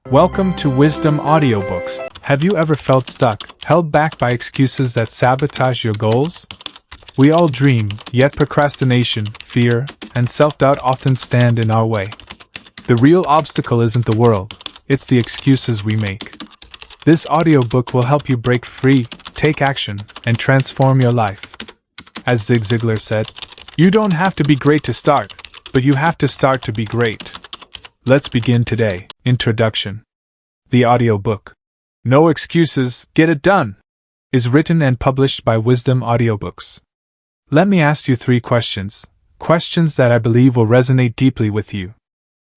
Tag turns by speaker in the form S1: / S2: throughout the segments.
S1: Welcome to Wisdom Audiobooks. Have you ever felt stuck, held back by excuses that sabotage your goals? We all dream, yet procrastination, fear, and self-doubt often stand in our way. The real obstacle isn't the world, it's the excuses we make. This audiobook will help you break free, take action, and transform your life. As Zig Ziglar said, "You don't have to be great to start, but you have to start to be great." Let's begin today. Introduction. The audiobook, No Excuses, Get It Done, is written and published by Wisdom Audiobooks. Let me ask you 3 questions that I believe will resonate deeply with you.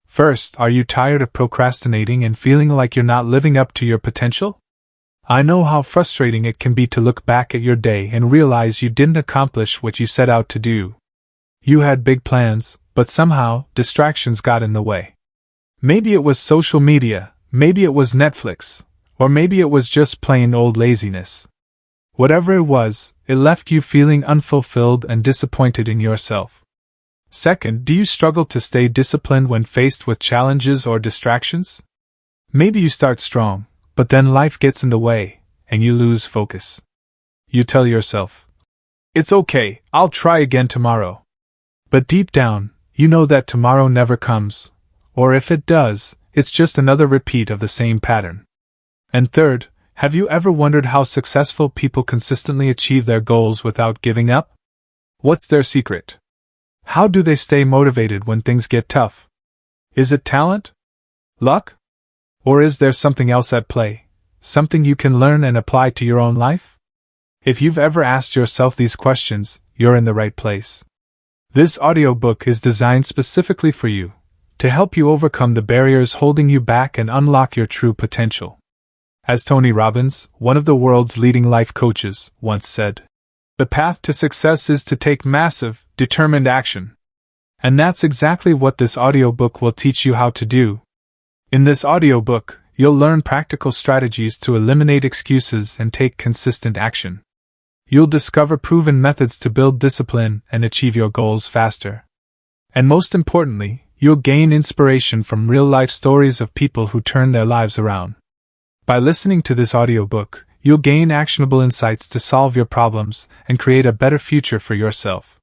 S1: First, are you tired of procrastinating and feeling like you're not living up to your potential? I know how frustrating it can be to look back at your day and realize you didn't accomplish what you set out to do. You had big plans, but somehow, distractions got in the way. Maybe it was social media, maybe it was Netflix, or maybe it was just plain old laziness. Whatever it was, it left you feeling unfulfilled and disappointed in yourself. Second, do you struggle to stay disciplined when faced with challenges or distractions? Maybe you start strong, but then life gets in the way, and you lose focus. You tell yourself, "It's okay, I'll try again tomorrow." But deep down, you know that tomorrow never comes. Or if it does, it's just another repeat of the same pattern. And third, have you ever wondered how successful people consistently achieve their goals without giving up? What's their secret? How do they stay motivated when things get tough? Is it talent? Luck? Or is there something else at play? Something you can learn and apply to your own life? If you've ever asked yourself these questions, you're in the right place. This audiobook is designed specifically for you, to help you overcome the barriers holding you back and unlock your true potential. As Tony Robbins, one of the world's leading life coaches, once said, "The path to success is to take massive, determined action." And that's exactly what this audiobook will teach you how to do. In this audiobook, you'll learn practical strategies to eliminate excuses and take consistent action. You'll discover proven methods to build discipline and achieve your goals faster. And most importantly, you'll gain inspiration from real-life stories of people who turn their lives around. By listening to this audiobook, you'll gain actionable insights to solve your problems and create a better future for yourself.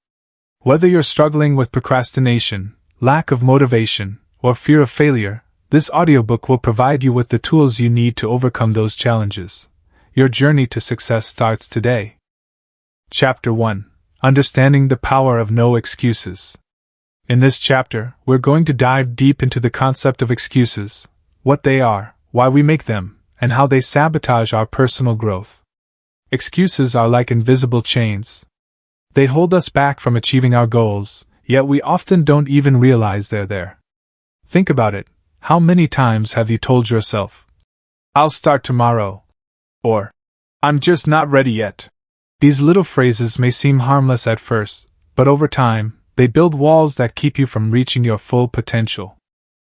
S1: Whether you're struggling with procrastination, lack of motivation, or fear of failure, this audiobook will provide you with the tools you need to overcome those challenges. Your journey to success starts today. Chapter 1. Understanding the Power of No Excuses. In this chapter, we're going to dive deep into the concept of excuses, what they are, why we make them, and how they sabotage our personal growth. Excuses are like invisible chains. They hold us back from achieving our goals, yet we often don't even realize they're there. Think about it. How many times have you told yourself, "I'll start tomorrow," or "I'm just not ready yet"? These little phrases may seem harmless at first, but over time, they build walls that keep you from reaching your full potential.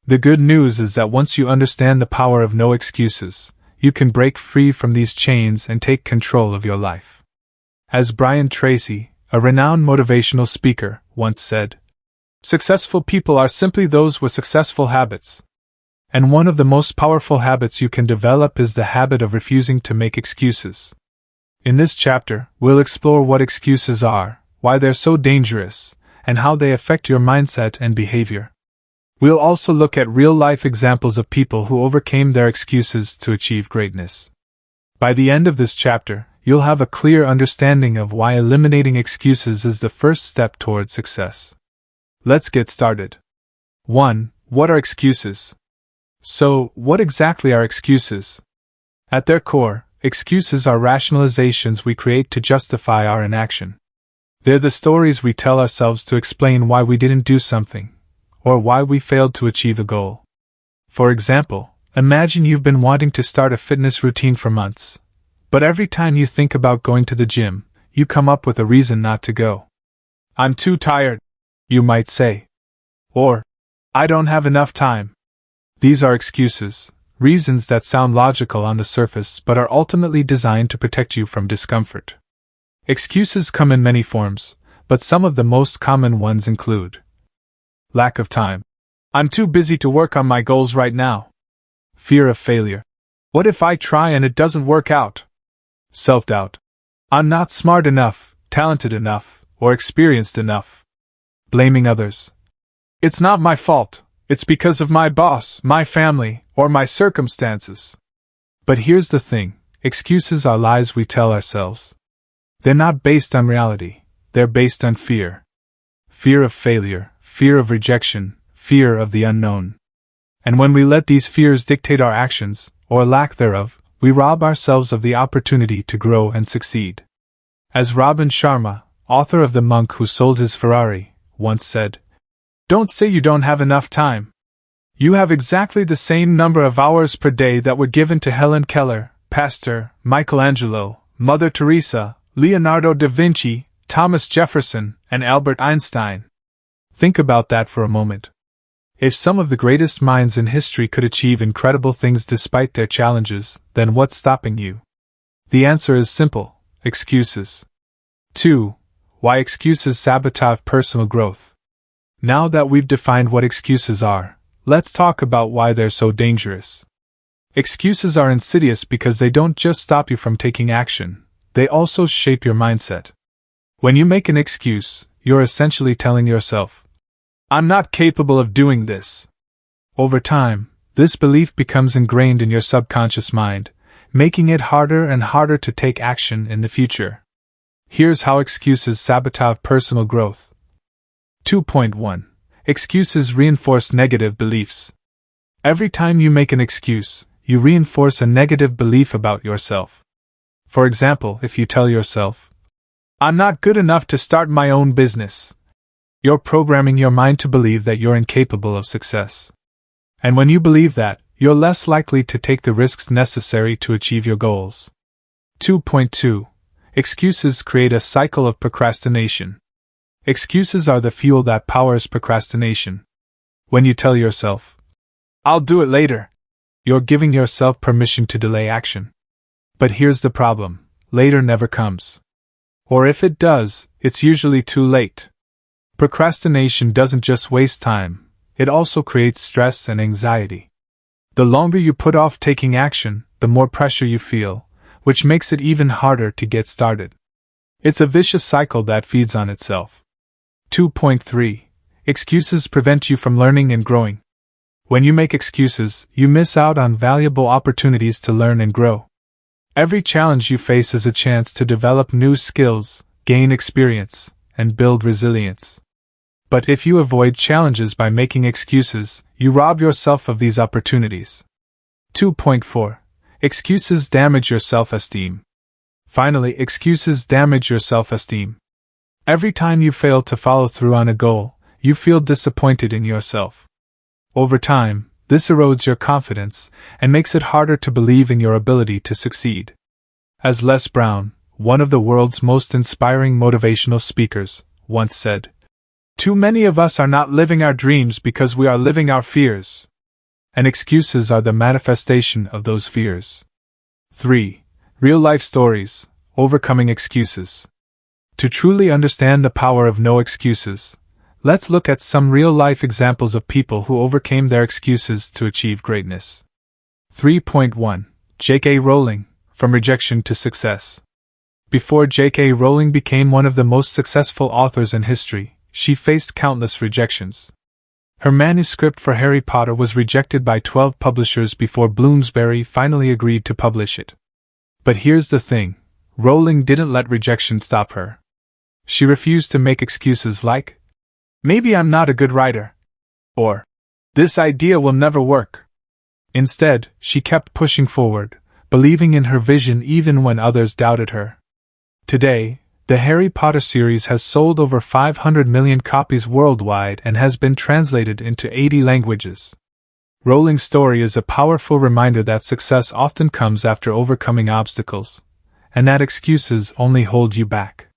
S1: The good news is that once you understand the power of no excuses, you can break free from these chains and take control of your life. As Brian Tracy, a renowned motivational speaker, once said, "Successful people are simply those with successful habits." And one of the most powerful habits you can develop is the habit of refusing to make excuses. In this chapter, we'll explore what excuses are, why they're so dangerous, and how they affect your mindset and behavior. We'll also look at real-life examples of people who overcame their excuses to achieve greatness. By the end of this chapter, you'll have a clear understanding of why eliminating excuses is the first step towards success. Let's get started. 1. What are excuses? So, what exactly are excuses? At their core, excuses are rationalizations we create to justify our inaction. They're the stories we tell ourselves to explain why we didn't do something, or why we failed to achieve a goal. For example, imagine you've been wanting to start a fitness routine for months, but every time you think about going to the gym, you come up with a reason not to go. "I'm too tired," you might say. Or, "I don't have enough time." These are excuses, reasons that sound logical on the surface but are ultimately designed to protect you from discomfort. Excuses come in many forms, but some of the most common ones include lack of time. "I'm too busy to work on my goals right now." Fear of failure. What if I try and it doesn't work out? Self-doubt. I'm not smart enough, talented enough, or experienced enough. Blaming others. It's not my fault, it's because of my boss, my family, or my circumstances. But here's the thing, excuses are lies we tell ourselves. They're not based on reality, they're based on fear. Fear of failure, fear of rejection, fear of the unknown. And when we let these fears dictate our actions, or lack thereof, we rob ourselves of the opportunity to grow and succeed. As Robin Sharma, author of The Monk Who Sold His Ferrari, once said, "Don't say you don't have enough time. You have exactly the same number of hours per day that were given to Helen Keller, Pasteur, Michelangelo, Mother Teresa, Leonardo da Vinci, Thomas Jefferson, and Albert Einstein." Think about that for a moment. If some of the greatest minds in history could achieve incredible things despite their challenges, then what's stopping you? The answer is simple: excuses. 2. Why excuses sabotage personal growth. Now that we've defined what excuses are, let's talk about why they're so dangerous. Excuses are insidious because they don't just stop you from taking action, they also shape your mindset. When you make an excuse, you're essentially telling yourself, "I'm not capable of doing this." Over time, this belief becomes ingrained in your subconscious mind, making it harder and harder to take action in the future. Here's how excuses sabotage personal growth. 2.1. Excuses reinforce negative beliefs. Every time you make an excuse, you reinforce a negative belief about yourself. For example, if you tell yourself, "I'm not good enough to start my own business," you're programming your mind to believe that you're incapable of success. And when you believe that, you're less likely to take the risks necessary to achieve your goals. 2.2. Excuses create a cycle of procrastination. Excuses are the fuel that powers procrastination. When you tell yourself, "I'll do it later," you're giving yourself permission to delay action. But here's the problem: later never comes. Or if it does, it's usually too late. Procrastination doesn't just waste time, it also creates stress and anxiety. The longer you put off taking action, the more pressure you feel, which makes it even harder to get started. It's a vicious cycle that feeds on itself. 2.3. Excuses prevent you from learning and growing. When you make excuses, you miss out on valuable opportunities to learn and grow. Every challenge you face is a chance to develop new skills, gain experience, and build resilience. But if you avoid challenges by making excuses, you rob yourself of these opportunities. 2.4. Excuses damage your self-esteem. Finally, excuses damage your self-esteem. Every time you fail to follow through on a goal, you feel disappointed in yourself. Over time, this erodes your confidence and makes it harder to believe in your ability to succeed. As Les Brown, one of the world's most inspiring motivational speakers, once said, "Too many of us are not living our dreams because we are living our fears." And excuses are the manifestation of those fears. 3. Real-life stories, overcoming excuses. To truly understand the power of no excuses, let's look at some real-life examples of people who overcame their excuses to achieve greatness. 3.1. J.K. Rowling, From Rejection to Success. Before J.K. Rowling became one of the most successful authors in history, she faced countless rejections. Her manuscript for Harry Potter was rejected by 12 publishers before Bloomsbury finally agreed to publish it. But here's the thing, Rowling didn't let rejection stop her. She refused to make excuses like, "Maybe I'm not a good writer," or "This idea will never work." Instead, she kept pushing forward, believing in her vision even when others doubted her. Today, the Harry Potter series has sold over 500 million copies worldwide and has been translated into 80 languages. Rowling's story is a powerful reminder that success often comes after overcoming obstacles, and that excuses only hold you back.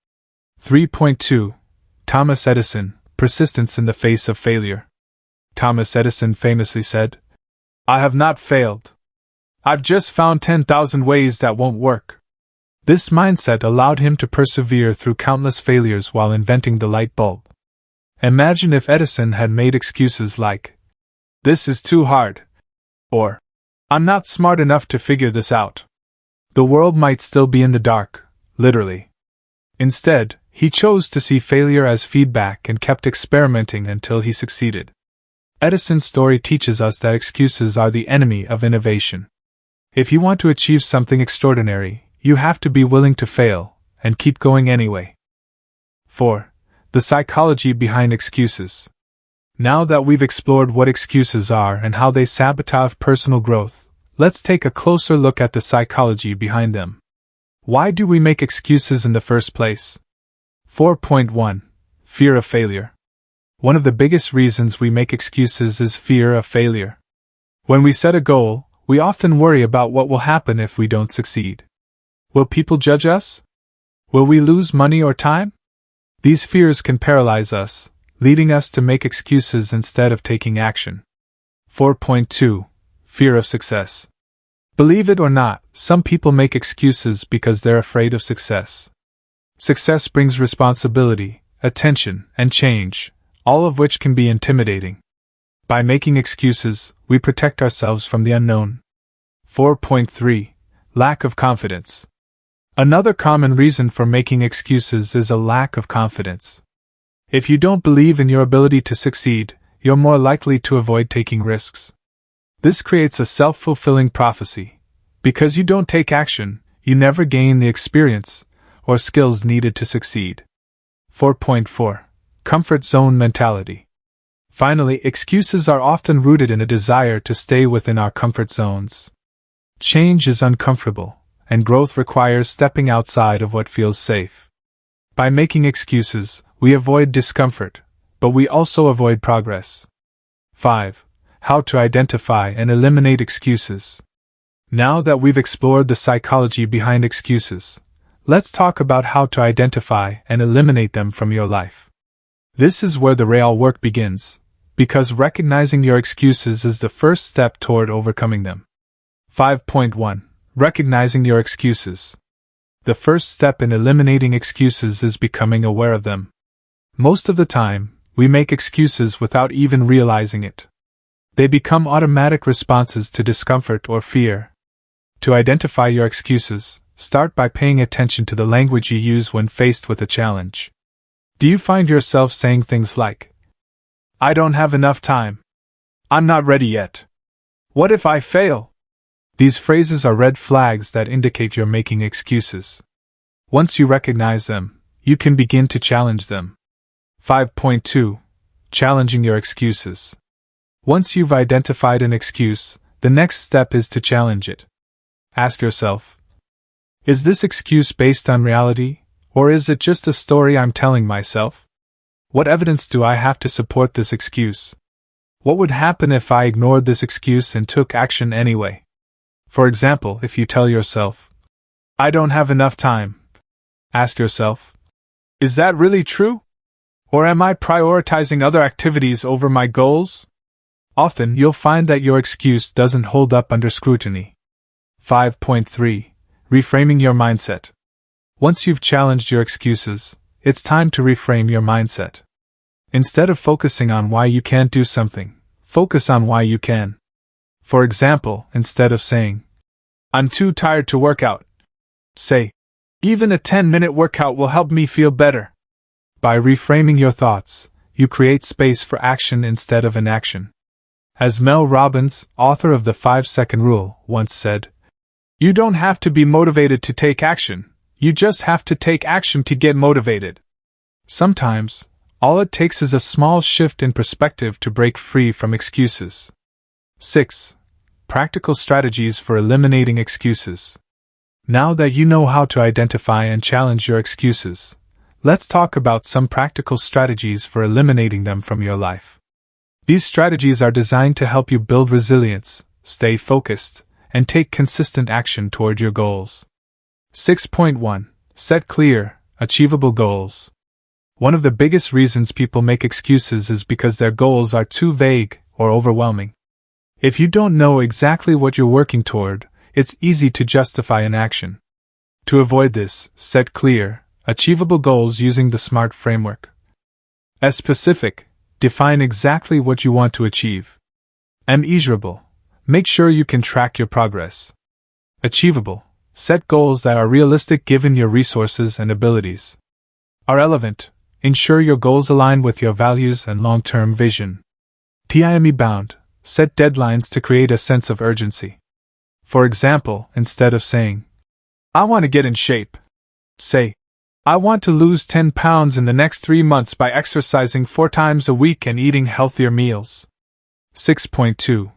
S1: 3.2. Thomas Edison, Persistence in the Face of Failure. Thomas Edison famously said, "I have not failed. I've just found 10,000 ways that won't work." This mindset allowed him to persevere through countless failures while inventing the light bulb. Imagine if Edison had made excuses like, "This is too hard," or I'm not smart enough to figure this out. The world might still be in the dark, literally. Instead, he chose to see failure as feedback and kept experimenting until he succeeded. Edison's story teaches us that excuses are the enemy of innovation. If you want to achieve something extraordinary, you have to be willing to fail, and keep going anyway. 4. The psychology behind excuses. Now that we've explored what excuses are and how they sabotage personal growth, let's take a closer look at the psychology behind them. Why do we make excuses in the first place? 4.1. Fear of failure. One of the biggest reasons we make excuses is fear of failure. When we set a goal, we often worry about what will happen if we don't succeed. Will people judge us? Will we lose money or time? These fears can paralyze us, leading us to make excuses instead of taking action. 4.2. Fear of success. Believe it or not, some people make excuses because they're afraid of success. Success brings responsibility, attention, and change, all of which can be intimidating. By making excuses, we protect ourselves from the unknown. 4.3. Lack of confidence. Another common reason for making excuses is a lack of confidence. If you don't believe in your ability to succeed, you're more likely to avoid taking risks. This creates a self-fulfilling prophecy. Because you don't take action, you never gain the experience or skills needed to succeed. 4.4. Comfort zone mentality. Finally, excuses are often rooted in a desire to stay within our comfort zones. Change is uncomfortable, and growth requires stepping outside of what feels safe. By making excuses, we avoid discomfort, but we also avoid progress. 5. How to identify and eliminate excuses. Now that we've explored the psychology behind excuses, let's talk about how to identify and eliminate them from your life. This is where the real work begins, because recognizing your excuses is the first step toward overcoming them. 5.1. Recognizing your excuses. The first step in eliminating excuses is becoming aware of them. Most of the time, we make excuses without even realizing it. They become automatic responses to discomfort or fear. To identify your excuses, start by paying attention to the language you use when faced with a challenge. Do you find yourself saying things like, "I don't have enough time. I'm not ready yet. What if I fail?" These phrases are red flags that indicate you're making excuses. Once you recognize them, you can begin to challenge them. 5.2. Challenging your excuses. Once you've identified an excuse, the next step is to challenge it. Ask yourself, is this excuse based on reality, or is it just a story I'm telling myself? What evidence do I have to support this excuse? What would happen if I ignored this excuse and took action anyway? For example, if you tell yourself, "I don't have enough time," ask yourself, is that really true? Or am I prioritizing other activities over my goals? Often, you'll find that your excuse doesn't hold up under scrutiny. 5.3. Reframing your mindset. Once you've challenged your excuses, it's time to reframe your mindset. Instead of focusing on why you can't do something, focus on why you can. For example, instead of saying, "I'm too tired to work out," say, "Even a 10-minute workout will help me feel better." By reframing your thoughts, you create space for action instead of inaction. As Mel Robbins, author of the 5-Second Rule, once said, "You don't have to be motivated to take action, you just have to take action to get motivated." Sometimes, all it takes is a small shift in perspective to break free from excuses. 6. Practical strategies for eliminating excuses. Now that you know how to identify and challenge your excuses, let's talk about some practical strategies for eliminating them from your life. These strategies are designed to help you build resilience, stay focused, and take consistent action toward your goals. 6.1. Set clear, achievable goals. One of the biggest reasons people make excuses is because their goals are too vague or overwhelming. If you don't know exactly what you're working toward, it's easy to justify inaction. To avoid this, set clear, achievable goals using the SMART framework. S. Specific. Define exactly what you want to achieve. M. Measurable. Make sure you can track your progress. Achievable. Set goals that are realistic given your resources and abilities. Are relevant. Ensure your goals align with your values and long-term vision. Time bound. Set deadlines to create a sense of urgency. For example, instead of saying, "I want to get in shape," say, "I want to lose 10 pounds in the next 3 months by exercising 4 times a week and eating healthier meals." 6.2.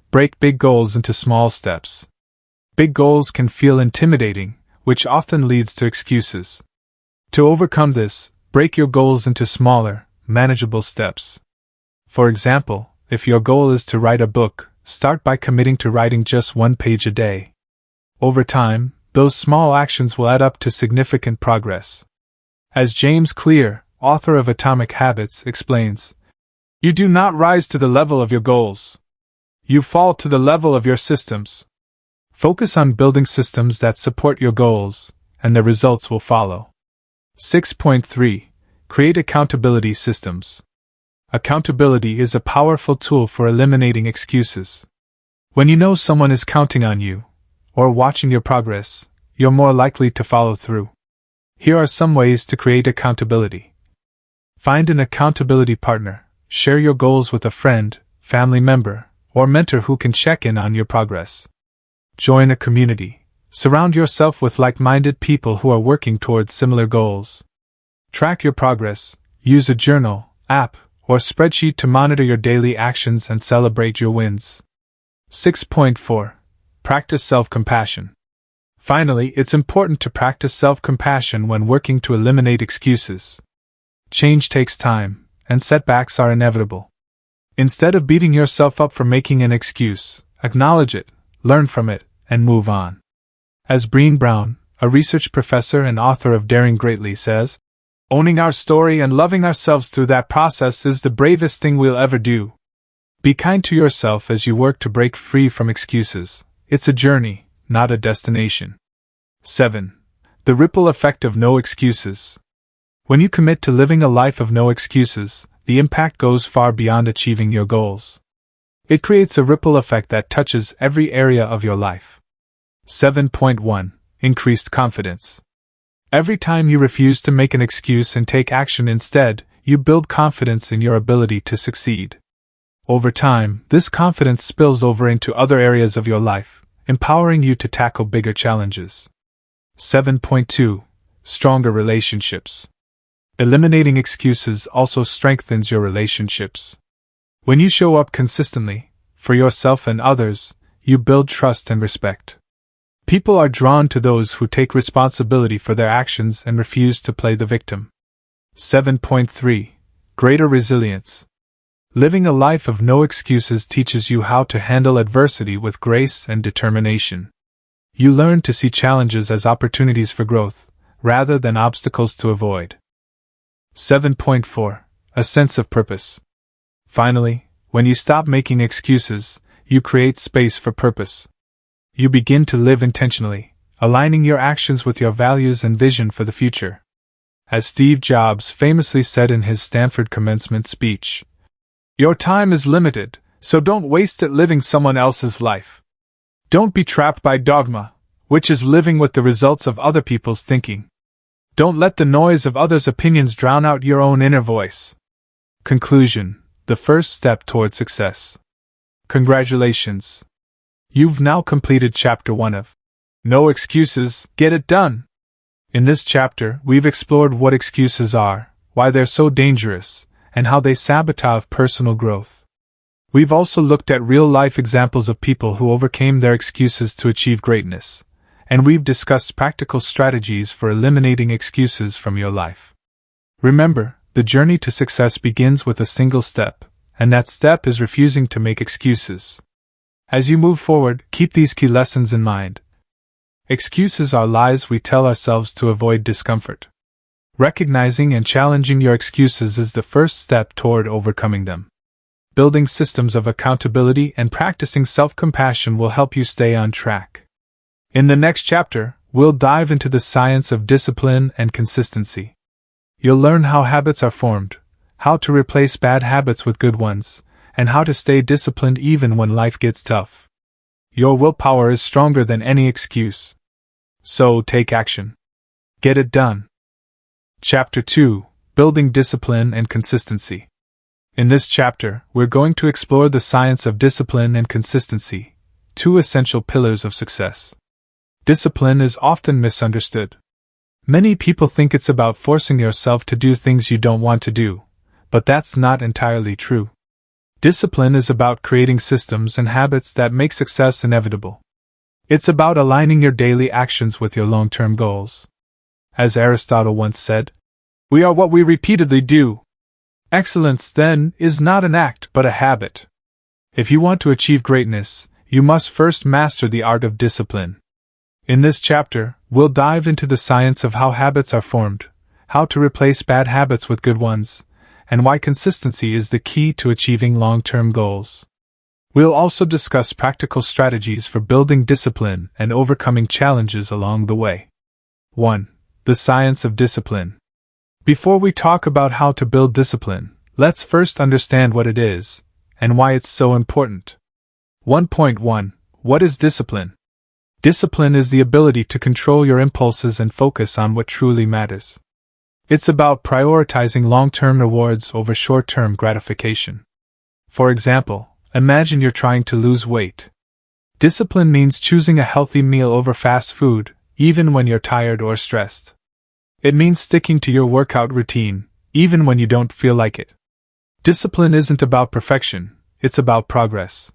S1: Break big goals into small steps. Big goals can feel intimidating, which often leads to excuses. To overcome this, break your goals into smaller, manageable steps. For example, if your goal is to write a book, start by committing to writing just 1 page a day. Over time, those small actions will add up to significant progress. As James Clear, author of Atomic Habits, explains, "You do not rise to the level of your goals. You fall to the level of your systems." Focus on building systems that support your goals, and the results will follow. 6.3. Create accountability systems. Accountability is a powerful tool for eliminating excuses. When you know someone is counting on you, or watching your progress, you're more likely to follow through. Here are some ways to create accountability. Find an accountability partner. Share your goals with a friend, family member, or mentor who can check in on your progress. Join a community. Surround yourself with like-minded people who are working towards similar goals. Track your progress. Use a journal, app, or spreadsheet to monitor your daily actions and celebrate your wins. 6.4. Practice self-compassion. Finally, it's important to practice self-compassion when working to eliminate excuses. Change takes time, and setbacks are inevitable. Instead of beating yourself up for making an excuse, acknowledge it, learn from it, and move on. As Brené Brown, a research professor and author of Daring Greatly, says, "Owning our story and loving ourselves through that process is the bravest thing we'll ever do." Be kind to yourself as you work to break free from excuses. It's a journey, not a destination. 7. The ripple effect of no excuses. When you commit to living a life of no excuses, the impact goes far beyond achieving your goals. It creates a ripple effect that touches every area of your life. 7.1. Increased confidence. Every time you refuse to make an excuse and take action instead, you build confidence in your ability to succeed. Over time, this confidence spills over into other areas of your life, empowering you to tackle bigger challenges. 7.2. Stronger relationships. Eliminating excuses also strengthens your relationships. When you show up consistently, for yourself and others, you build trust and respect. People are drawn to those who take responsibility for their actions and refuse to play the victim. 7.3. Greater resilience. Living a life of no excuses teaches you how to handle adversity with grace and determination. You learn to see challenges as opportunities for growth, rather than obstacles to avoid. 7.4. A sense of purpose. Finally, when you stop making excuses, you create space for purpose. You begin to live intentionally, aligning your actions with your values and vision for the future. As Steve Jobs famously said in his Stanford commencement speech, "Your time is limited, so don't waste it living someone else's life. Don't be trapped by dogma, which is living with the results of other people's thinking. Don't let the noise of others' opinions drown out your own inner voice." Conclusion: the first step toward success. Congratulations! You've now completed Chapter 1 of No Excuses, Get It Done! In this chapter, we've explored what excuses are, why they're so dangerous, and how they sabotage personal growth. We've also looked at real-life examples of people who overcame their excuses to achieve greatness, and we've discussed practical strategies for eliminating excuses from your life. Remember, the journey to success begins with a single step, and that step is refusing to make excuses. As you move forward, keep these key lessons in mind. Excuses are lies we tell ourselves to avoid discomfort. Recognizing and challenging your excuses is the first step toward overcoming them. Building systems of accountability and practicing self-compassion will help you stay on track. In the next chapter, we'll dive into the science of discipline and consistency. You'll learn how habits are formed, how to replace bad habits with good ones, and how to stay disciplined even when life gets tough. Your willpower is stronger than any excuse. So take action. Get it done. Chapter 2: Building Discipline and Consistency. In this chapter, we're going to explore the science of discipline and consistency, two essential pillars of success. Discipline is often misunderstood. Many people think it's about forcing yourself to do things you don't want to do, but that's not entirely true. Discipline is about creating systems and habits that make success inevitable. It's about aligning your daily actions with your long-term goals. As Aristotle once said, "We are what we repeatedly do." Excellence, then, is not an act but a habit. If you want to achieve greatness, you must first master the art of discipline. In this chapter, we'll dive into the science of how habits are formed, how to replace bad habits with good ones, and why consistency is the key to achieving long-term goals. We'll also discuss practical strategies for building discipline and overcoming challenges along the way. 1. The science of discipline. Before we talk about how to build discipline, let's first understand what it is, and why it's so important. 1.1. What is discipline? Discipline is the ability to control your impulses and focus on what truly matters. It's about prioritizing long-term rewards over short-term gratification. For example, imagine you're trying to lose weight. Discipline means choosing a healthy meal over fast food, even when you're tired or stressed. It means sticking to your workout routine, even when you don't feel like it. Discipline isn't about perfection, it's about progress.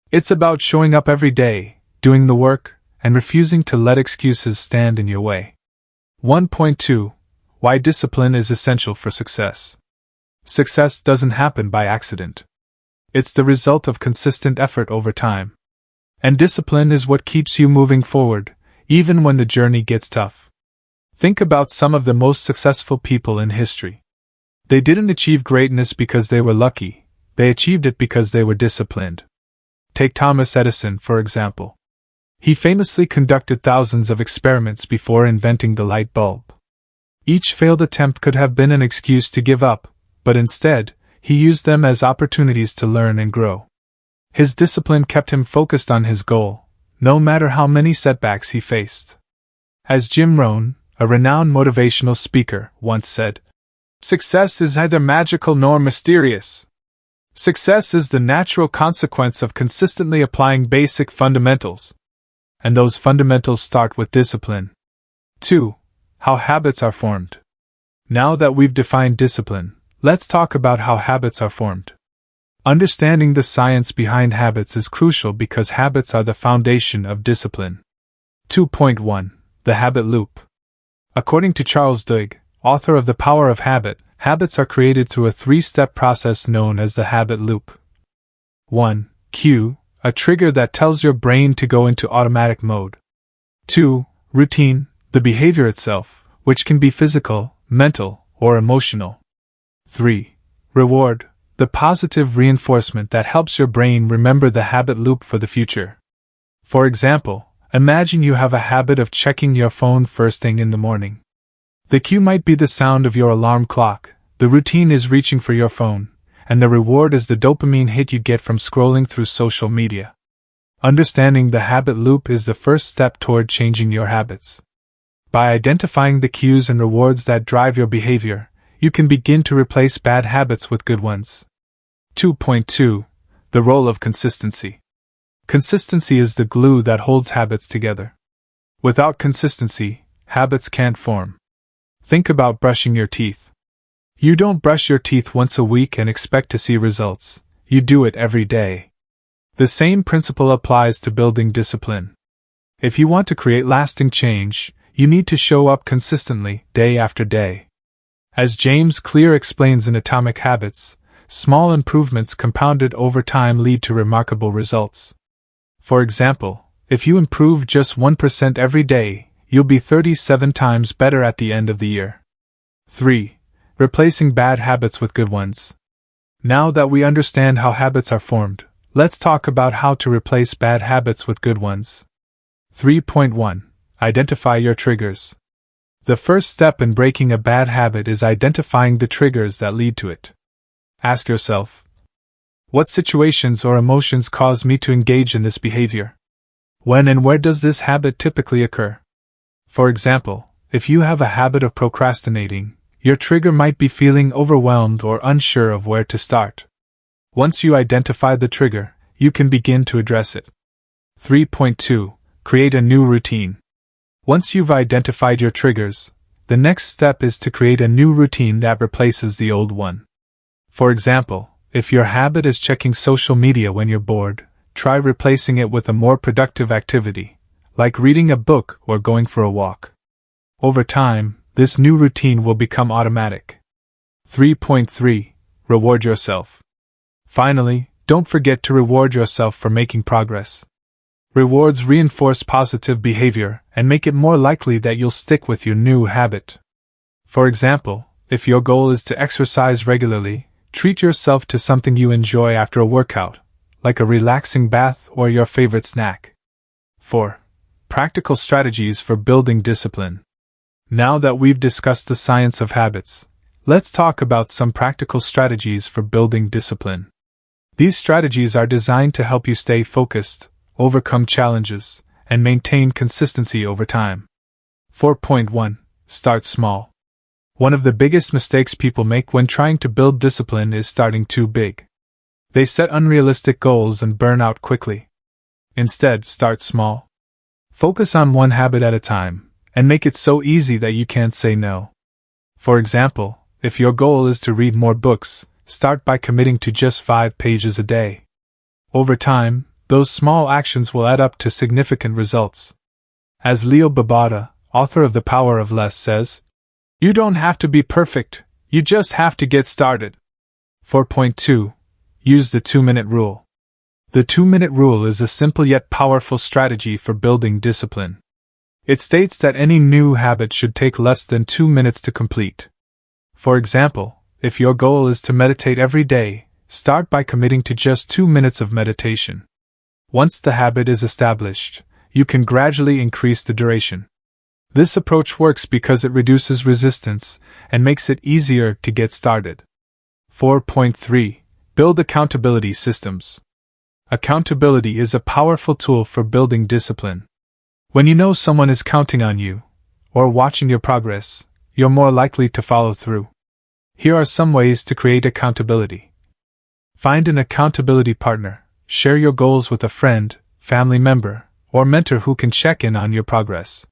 S1: It's about showing up every day, doing the work, and refusing to let excuses stand in your way. 1.2. Why discipline is essential for success. Success doesn't happen by accident. It's the result of consistent effort over time. And discipline is what keeps you moving forward, even when the journey gets tough. Think about some of the most successful people in history. They didn't achieve greatness because they were lucky, they achieved it because they were disciplined. Take Thomas Edison, for example. He famously conducted thousands of experiments before inventing the light bulb. Each failed attempt could have been an excuse to give up, but instead, he used them as opportunities to learn and grow. His discipline kept him focused on his goal, no matter how many setbacks he faced. As Jim Rohn, a renowned motivational speaker, once said, "Success is neither magical nor mysterious. Success is the natural consequence of consistently applying basic fundamentals. And those fundamentals start with discipline." 2. How habits are formed. Now that we've defined discipline, let's talk about how habits are formed. Understanding the science behind habits is crucial because habits are the foundation of discipline. 2.1. The habit loop. According to Charles Duhigg, author of The Power of Habit, habits are created through a three-step process known as the habit loop. 1. Cue, a trigger that tells your brain to go into automatic mode. 2. Routine, the behavior itself, which can be physical, mental, or emotional. 3. Reward, the positive reinforcement that helps your brain remember the habit loop for the future. For example, imagine you have a habit of checking your phone first thing in the morning. The cue might be the sound of your alarm clock, the routine is reaching for your phone, and the reward is the dopamine hit you get from scrolling through social media. Understanding the habit loop is the first step toward changing your habits. By identifying the cues and rewards that drive your behavior, you can begin to replace bad habits with good ones. 2.2. The role of consistency. Consistency is the glue that holds habits together. Without consistency, habits can't form. Think about brushing your teeth. You don't brush your teeth once a week and expect to see results, you do it every day. The same principle applies to building discipline. If you want to create lasting change, you need to show up consistently, day after day. As James Clear explains in Atomic Habits, small improvements compounded over time lead to remarkable results. For example, if you improve just 1% every day, you'll be 37 times better at the end of the year. 3. Replacing bad habits with good ones. Now that we understand how habits are formed, let's talk about how to replace bad habits with good ones. 3.1. Identify your triggers. The first step in breaking a bad habit is identifying the triggers that lead to it. Ask yourself, what situations or emotions cause me to engage in this behavior? When and where does this habit typically occur? For example, if you have a habit of procrastinating, your trigger might be feeling overwhelmed or unsure of where to start. Once you identify the trigger, you can begin to address it. 3.2. Create a new routine. Once you've identified your triggers, the next step is to create a new routine that replaces the old one. For example, if your habit is checking social media when you're bored, try replacing it with a more productive activity, like reading a book or going for a walk. Over time, this new routine will become automatic. 3.3. Reward yourself. Finally, don't forget to reward yourself for making progress. Rewards reinforce positive behavior and make it more likely that you'll stick with your new habit. For example, if your goal is to exercise regularly, treat yourself to something you enjoy after a workout, like a relaxing bath or your favorite snack. 4. Practical strategies for building discipline. Now that we've discussed the science of habits, let's talk about some practical strategies for building discipline. These strategies are designed to help you stay focused, overcome challenges, and maintain consistency over time. 4.1. Start small. One of the biggest mistakes people make when trying to build discipline is starting too big. They set unrealistic goals and burn out quickly. Instead, start small. Focus on one habit at a time, and make it so easy that you can't say no. For example, if your goal is to read more books, start by committing to just 5 pages a day. Over time, those small actions will add up to significant results. As Leo Babauta, author of The Power of Less, says, "You don't have to be perfect, you just have to get started." 4.2. Use the 2-minute rule. The 2-minute rule is a simple yet powerful strategy for building discipline. It states that any new habit should take less than 2 minutes to complete. For example, if your goal is to meditate every day, start by committing to just 2 minutes of meditation. Once the habit is established, you can gradually increase the duration. This approach works because it reduces resistance and makes it easier to get started. 4.3. Build accountability systems. Accountability is a powerful tool for building discipline. When you know someone is counting on you, or watching your progress, you're more likely to follow through. Here are some ways to create accountability. Find an accountability partner. Share your goals with a friend, family member, or mentor who can check in on your progress.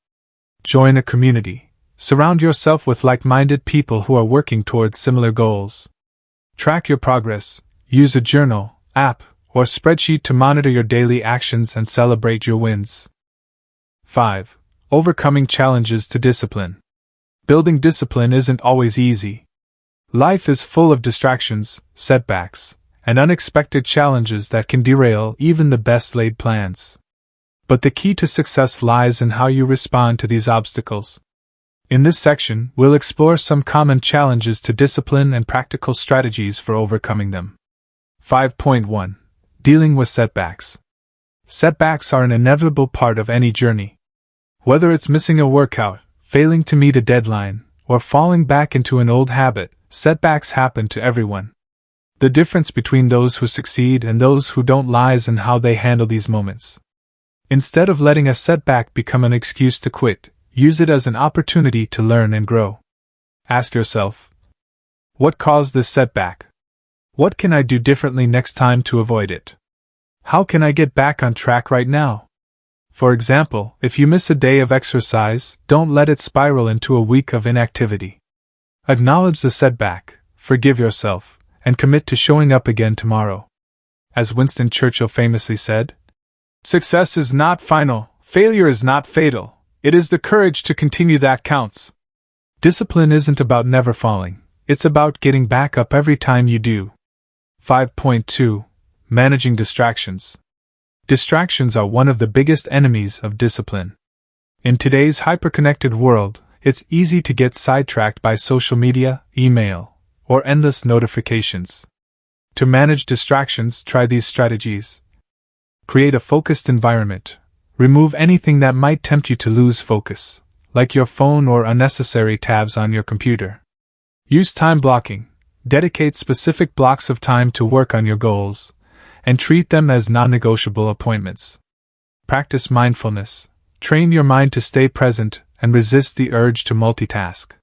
S1: Join a community. Surround yourself with like-minded people who are working towards similar goals. Track your progress. Use a journal, app, or spreadsheet to monitor your daily actions and celebrate your wins. 5. Overcoming challenges to discipline. Building discipline isn't always easy. Life is full of distractions, setbacks, and unexpected challenges that can derail even the best laid plans. But the key to success lies in how you respond to these obstacles. In this section, we'll explore some common challenges to discipline and practical strategies for overcoming them. 5.1. Dealing with setbacks. Setbacks are an inevitable part of any journey. Whether it's missing a workout, failing to meet a deadline, or falling back into an old habit, setbacks happen to everyone. The difference between those who succeed and those who don't lies in how they handle these moments. Instead of letting a setback become an excuse to quit, use it as an opportunity to learn and grow. Ask yourself, what caused this setback? What can I do differently next time to avoid it? How can I get back on track right now? For example, if you miss a day of exercise, don't let it spiral into a week of inactivity. Acknowledge the setback, forgive yourself, and commit to showing up again tomorrow. As Winston Churchill famously said, "Success is not final, failure is not fatal, it is the courage to continue that counts." Discipline isn't about never falling, it's about getting back up every time you do. 5.2. Managing distractions. Distractions are one of the biggest enemies of discipline. In today's hyperconnected world, it's easy to get sidetracked by social media, email, or endless notifications. To manage distractions, try these strategies. Create a focused environment. Remove anything that might tempt you to lose focus, like your phone or unnecessary tabs on your computer. Use time blocking. Dedicate specific blocks of time to work on your goals, and treat them as non-negotiable appointments. Practice mindfulness. Train your mind to stay present and resist the urge to multitask.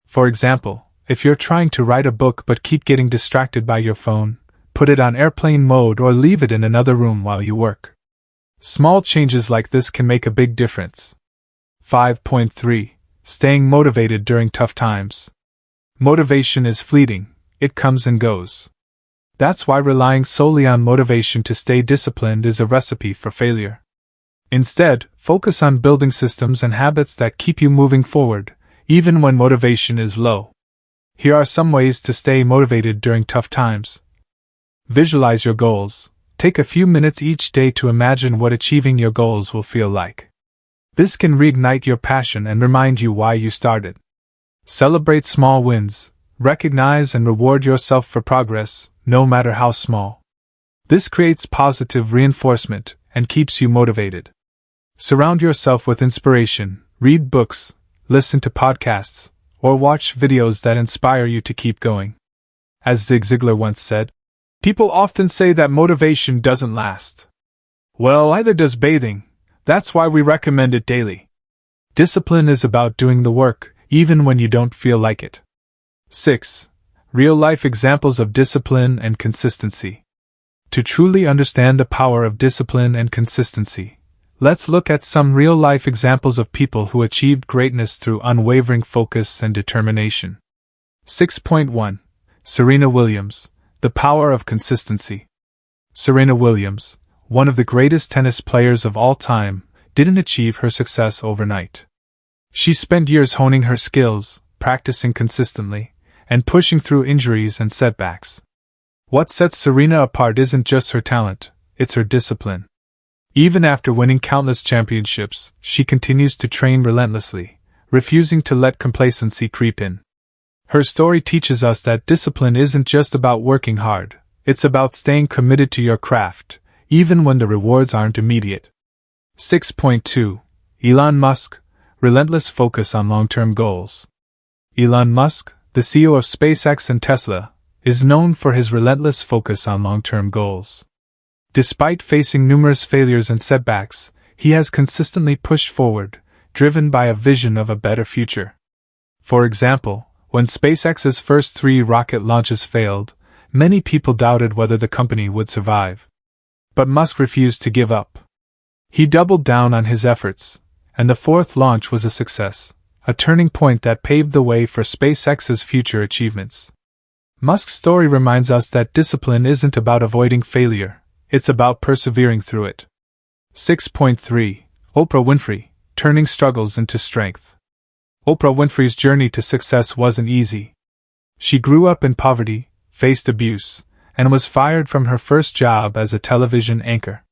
S1: For example, if you're trying to write a book but keep getting distracted by your phone, put it on airplane mode or leave it in another room while you work. Small changes like this can make a big difference. 5.3. Staying motivated during tough times. Motivation is fleeting, it comes and goes. That's why relying solely on motivation to stay disciplined is a recipe for failure. Instead, focus on building systems and habits that keep you moving forward, even when motivation is low. Here are some ways to stay motivated during tough times. Visualize your goals. Take a few minutes each day to imagine what achieving your goals will feel like. This can reignite your passion and remind you why you started. Celebrate small wins. Recognize and reward yourself for progress, no matter how small. This creates positive reinforcement and keeps you motivated. Surround yourself with inspiration. Read books, listen to podcasts, or watch videos that inspire you to keep going. As Zig Ziglar once said, "People often say that motivation doesn't last. Well, either does bathing. That's why we recommend it daily." Discipline is about doing the work, even when you don't feel like it. 6. Real-life examples of discipline and consistency. To truly understand the power of discipline and consistency, let's look at some real-life examples of people who achieved greatness through unwavering focus and determination. 6.1. Serena Williams, the power of consistency. Serena Williams, one of the greatest tennis players of all time, didn't achieve her success overnight. She spent years honing her skills, practicing consistently, and pushing through injuries and setbacks. What sets Serena apart isn't just her talent, it's her discipline. Even after winning countless championships, she continues to train relentlessly, refusing to let complacency creep in. Her story teaches us that discipline isn't just about working hard, it's about staying committed to your craft, even when the rewards aren't immediate. 6.2. Elon Musk, relentless focus on long-term goals. Elon Musk, the CEO of SpaceX and Tesla, is known for his relentless focus on long-term goals. Despite facing numerous failures and setbacks, he has consistently pushed forward, driven by a vision of a better future. For example, when SpaceX's first 3 rocket launches failed, many people doubted whether the company would survive. But Musk refused to give up. He doubled down on his efforts, and the 4th launch was a success, a turning point that paved the way for SpaceX's future achievements. Musk's story reminds us that discipline isn't about avoiding failure, it's about persevering through it. 6.3. Oprah Winfrey, turning struggles into strength. Oprah Winfrey's journey to success wasn't easy. She grew up in poverty, faced abuse, and was fired from her first job as a television anchor.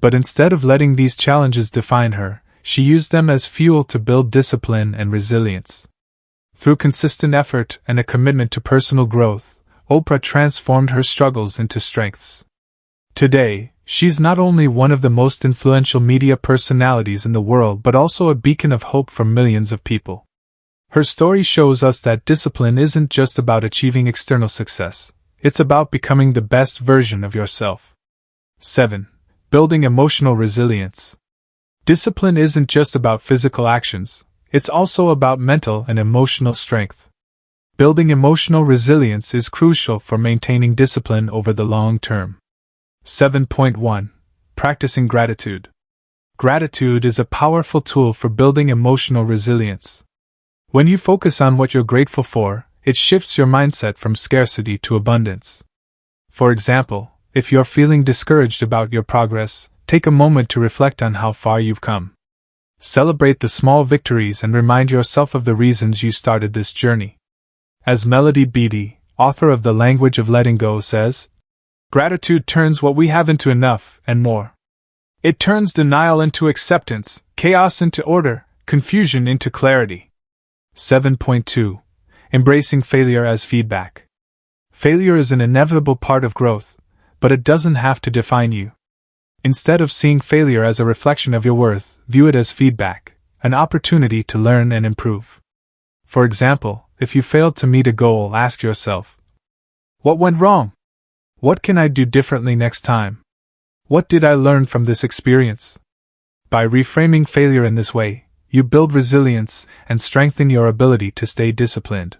S1: But instead of letting these challenges define her, she used them as fuel to build discipline and resilience. Through consistent effort and a commitment to personal growth, Oprah transformed her struggles into strengths. Today, she's not only one of the most influential media personalities in the world but also a beacon of hope for millions of people. Her story shows us that discipline isn't just about achieving external success, it's about becoming the best version of yourself. 7. Building emotional resilience. Discipline isn't just about physical actions, it's also about mental and emotional strength. Building emotional resilience is crucial for maintaining discipline over the long term. 7.1. Practicing gratitude. Gratitude is a powerful tool for building emotional resilience. When you focus on what you're grateful for, it shifts your mindset from scarcity to abundance. For example, if you're feeling discouraged about your progress, take a moment to reflect on how far you've come. Celebrate the small victories and remind yourself of the reasons you started this journey. As Melody Beattie, author of The Language of Letting Go, says, "Gratitude turns what we have into enough and more. It turns denial into acceptance, chaos into order, confusion into clarity." 7.2. Embracing failure as feedback. Failure is an inevitable part of growth, but it doesn't have to define you. Instead of seeing failure as a reflection of your worth, view it as feedback, an opportunity to learn and improve. For example, if you failed to meet a goal, ask yourself, what went wrong? What can I do differently next time? What did I learn from this experience? By reframing failure in this way, you build resilience and strengthen your ability to stay disciplined.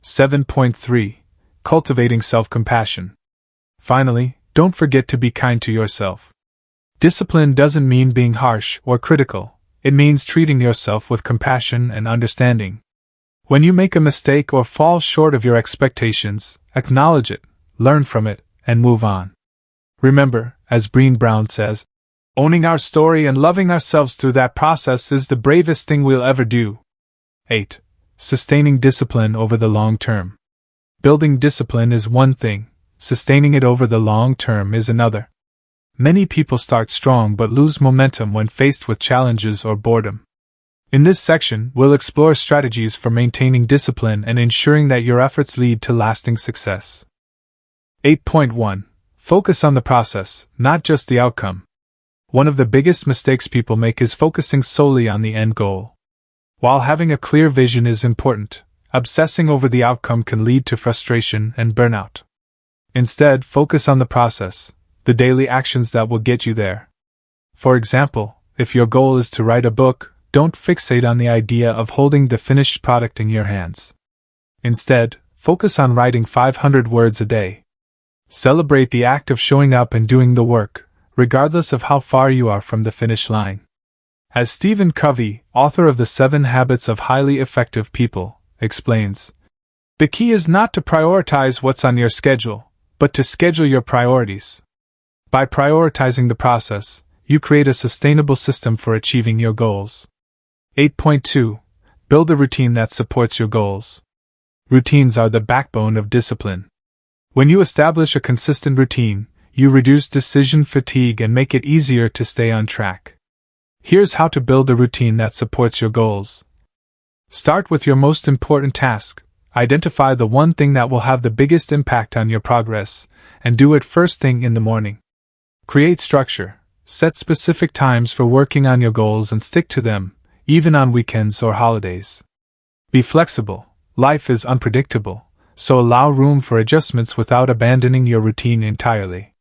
S1: 7.3. Cultivating self-compassion. Finally, don't forget to be kind to yourself. Discipline doesn't mean being harsh or critical, it means treating yourself with compassion and understanding. When you make a mistake or fall short of your expectations, acknowledge it, learn from it, and move on. Remember, as Brené Brown says, owning our story and loving ourselves through that process is the bravest thing we'll ever do. 8. Sustaining discipline over the long term. Building discipline is one thing, sustaining it over the long term is another. Many people start strong but lose momentum when faced with challenges or boredom. In this section, we'll explore strategies for maintaining discipline and ensuring that your efforts lead to lasting success. 8.1. Focus on the process, not just the outcome. One of the biggest mistakes people make is focusing solely on the end goal. While having a clear vision is important, obsessing over the outcome can lead to frustration and burnout. Instead, focus on the process, the daily actions that will get you there. For example, if your goal is to write a book, don't fixate on the idea of holding the finished product in your hands. Instead, focus on writing 500 words a day. Celebrate the act of showing up and doing the work, regardless of how far you are from the finish line. As Stephen Covey, author of The 7 Habits of Highly Effective People, explains, the key is not to prioritize what's on your schedule, but to schedule your priorities. By prioritizing the process, you create a sustainable system for achieving your goals. 8.2. Build a routine that supports your goals. Routines are the backbone of discipline. When you establish a consistent routine, you reduce decision fatigue and make it easier to stay on track. Here's how to build a routine that supports your goals. Start with your most important task. Identify the one thing that will have the biggest impact on your progress, and do it first thing in the morning. Create structure. Set specific times for working on your goals and stick to them, even on weekends or holidays. Be flexible. Life is unpredictable, so allow room for adjustments without abandoning your routine entirely.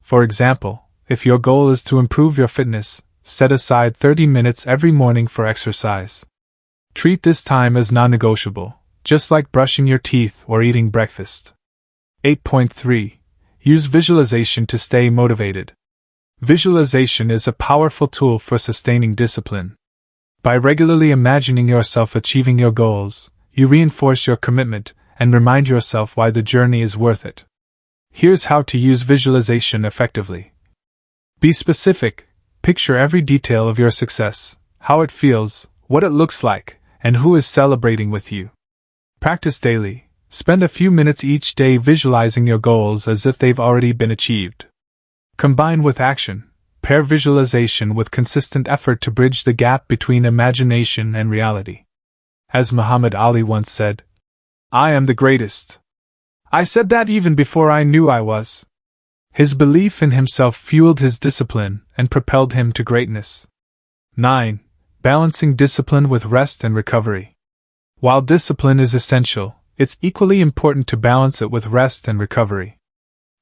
S1: For example, if your goal is to improve your fitness, set aside 30 minutes every morning for exercise. Treat this time as non-negotiable, just like brushing your teeth or eating breakfast. 8.3. Use visualization to stay motivated. Visualization is a powerful tool for sustaining discipline. By regularly imagining yourself achieving your goals, you reinforce your commitment and remind yourself why the journey is worth it. Here's how to use visualization effectively. Be specific. Picture every detail of your success, how it feels, what it looks like, and who is celebrating with you. Practice daily. Spend a few minutes each day visualizing your goals as if they've already been achieved. Combine with action. Pair visualization with consistent effort to bridge the gap between imagination and reality. As Muhammad Ali once said, "I am the greatest. I said that even before I knew I was." His belief in himself fueled his discipline and propelled him to greatness. 9. Balancing discipline with rest and recovery. While discipline is essential, it's equally important to balance it with rest and recovery.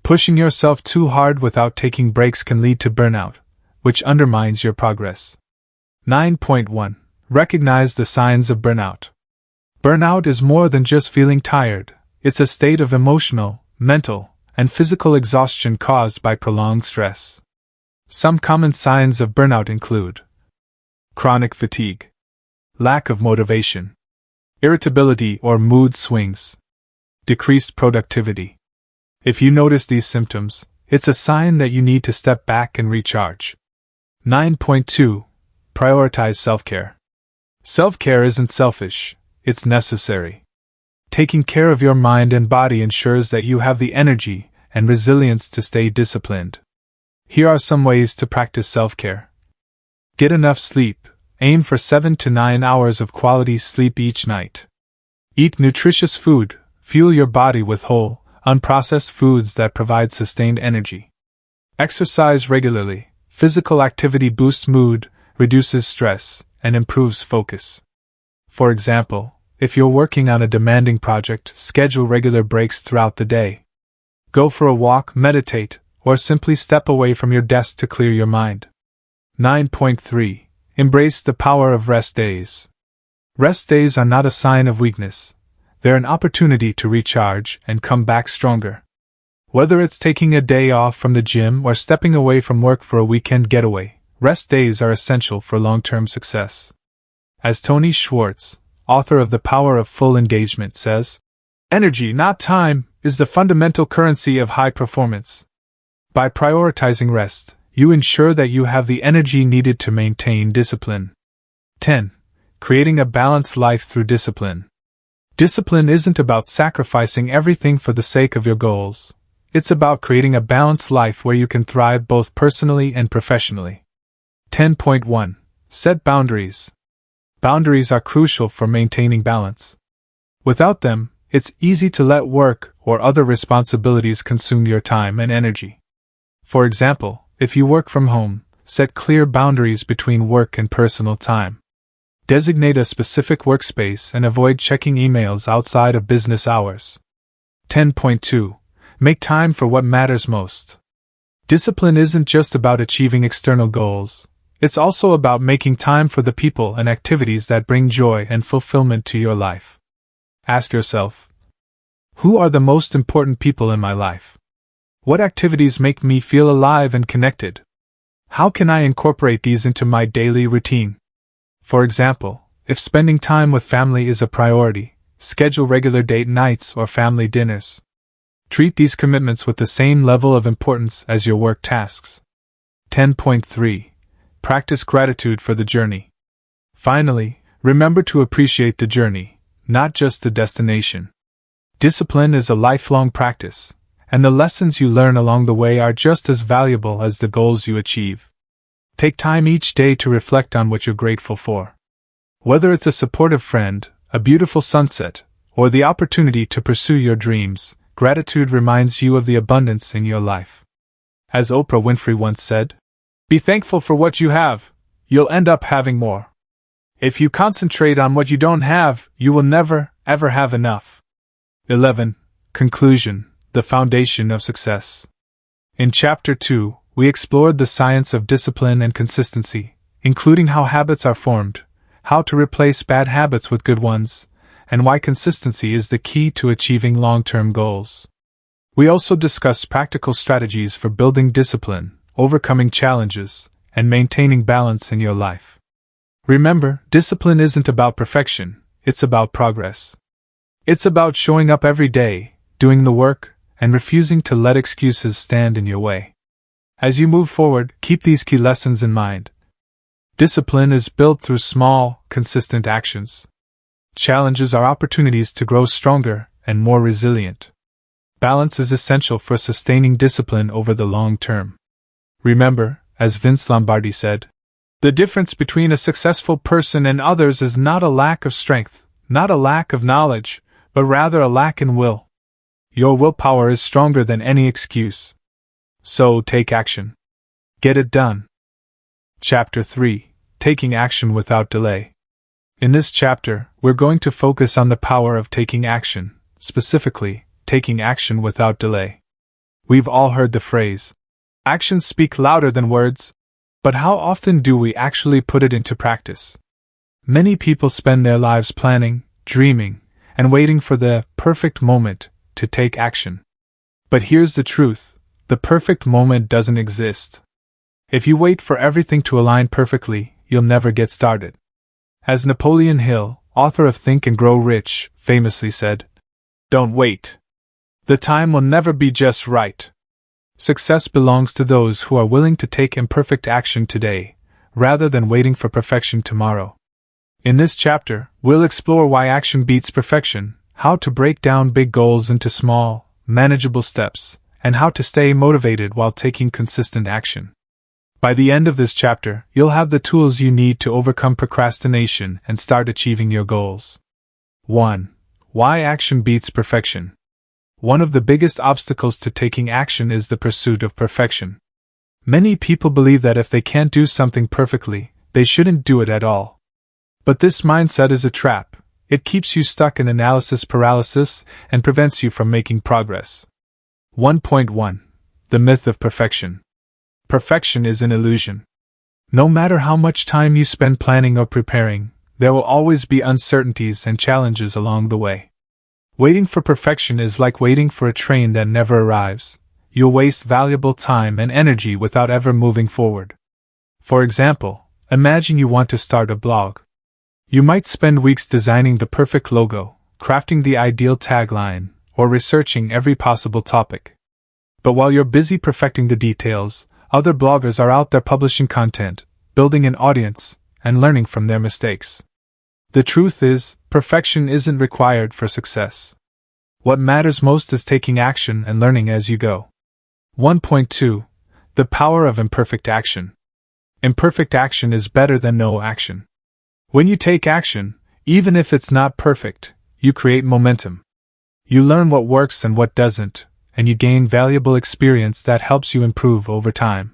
S1: Pushing yourself too hard without taking breaks can lead to burnout, which undermines your progress. 9.1. Recognize the signs of burnout. Burnout is more than just feeling tired, it's a state of emotional, mental, and physical exhaustion caused by prolonged stress. Some common signs of burnout include chronic fatigue, lack of motivation, irritability or mood swings, decreased productivity. If you notice these symptoms, it's a sign that you need to step back and recharge. 9.2. Prioritize self-care. Self-care isn't selfish, it's necessary. Taking care of your mind and body ensures that you have the energy and resilience to stay disciplined. Here are some ways to practice self-care. Get enough sleep. Aim for 7 to 9 hours of quality sleep each night. Eat nutritious food. Fuel your body with whole, unprocessed foods that provide sustained energy. Exercise regularly. Physical activity boosts mood, reduces stress, and improves focus. For example, if you're working on a demanding project, schedule regular breaks throughout the day. Go for a walk, meditate, or simply step away from your desk to clear your mind. 9.3. Embrace the power of rest days. Rest days are not a sign of weakness. They're an opportunity to recharge and come back stronger. Whether it's taking a day off from the gym or stepping away from work for a weekend getaway, rest days are essential for long-term success. As Tony Schwartz, author of The Power of Full Engagement, says, "Energy, not time, is the fundamental currency of high performance." By prioritizing rest, you ensure that you have the energy needed to maintain discipline. 10. Creating a balanced life through discipline. Discipline isn't about sacrificing everything for the sake of your goals. It's about creating a balanced life where you can thrive both personally and professionally. 10.1. Set boundaries. Boundaries are crucial for maintaining balance. Without them, it's easy to let work or other responsibilities consume your time and energy. For example, if you work from home, set clear boundaries between work and personal time. Designate a specific workspace and avoid checking emails outside of business hours. 10.2. Make time for what matters most. Discipline isn't just about achieving external goals. It's also about making time for the people and activities that bring joy and fulfillment to your life. Ask yourself, who are the most important people in my life? What activities make me feel alive and connected? How can I incorporate these into my daily routine? For example, if spending time with family is a priority, schedule regular date nights or family dinners. Treat these commitments with the same level of importance as your work tasks. 10.3. Practice gratitude for the journey. Finally, remember to appreciate the journey, not just the destination. Discipline is a lifelong practice, and the lessons you learn along the way are just as valuable as the goals you achieve. Take time each day to reflect on what you're grateful for. Whether it's a supportive friend, a beautiful sunset, or the opportunity to pursue your dreams, gratitude reminds you of the abundance in your life. As Oprah Winfrey once said, "Be thankful for what you have. You'll end up having more. If you concentrate on what you don't have, you will never, ever have enough." 11. Conclusion: the foundation of success. In Chapter 2, we explored the science of discipline and consistency, including how habits are formed, how to replace bad habits with good ones, and why consistency is the key to achieving long-term goals. We also discussed practical strategies for building discipline, overcoming challenges, and maintaining balance in your life. Remember, discipline isn't about perfection, it's about progress. It's about showing up every day, doing the work, and refusing to let excuses stand in your way. As you move forward, keep these key lessons in mind. Discipline is built through small, consistent actions. Challenges are opportunities to grow stronger and more resilient. Balance is essential for sustaining discipline over the long term. Remember, as Vince Lombardi said, "The difference between a successful person and others is not a lack of strength, not a lack of knowledge, but rather a lack in will." Your willpower is stronger than any excuse. So take action. Get it done. Chapter 3. Taking action without delay. In this chapter, we're going to focus on the power of taking action, specifically, taking action without delay. We've all heard the phrase, "Actions speak louder than words," but how often do we actually put it into practice? Many people spend their lives planning, dreaming, and waiting for the perfect moment to take action. But here's the truth. The perfect moment doesn't exist. If you wait for everything to align perfectly, you'll never get started. As Napoleon Hill, author of Think and Grow Rich, famously said, "Don't wait. The time will never be just right." Success belongs to those who are willing to take imperfect action today, rather than waiting for perfection tomorrow. In this chapter, we'll explore why action beats perfection, how to break down big goals into small, manageable steps, and how to stay motivated while taking consistent action. By the end of this chapter, you'll have the tools you need to overcome procrastination and start achieving your goals. 1. Why action beats perfection. One of the biggest obstacles to taking action is the pursuit of perfection. Many people believe that if they can't do something perfectly, they shouldn't do it at all. But this mindset is a trap. It keeps you stuck in analysis paralysis and prevents you from making progress. 1.1. The myth of perfection. Perfection is an illusion. No matter how much time you spend planning or preparing, there will always be uncertainties and challenges along the way. Waiting for perfection is like waiting for a train that never arrives. You'll waste valuable time and energy without ever moving forward. For example, imagine you want to start a blog. You might spend weeks designing the perfect logo, crafting the ideal tagline, or researching every possible topic. But while you're busy perfecting the details, other bloggers are out there publishing content, building an audience, and learning from their mistakes. The truth is, perfection isn't required for success. What matters most is taking action and learning as you go. 1.2. The power of imperfect action. Imperfect action is better than no action. When you take action, even if it's not perfect, you create momentum. You learn what works and what doesn't, and you gain valuable experience that helps you improve over time.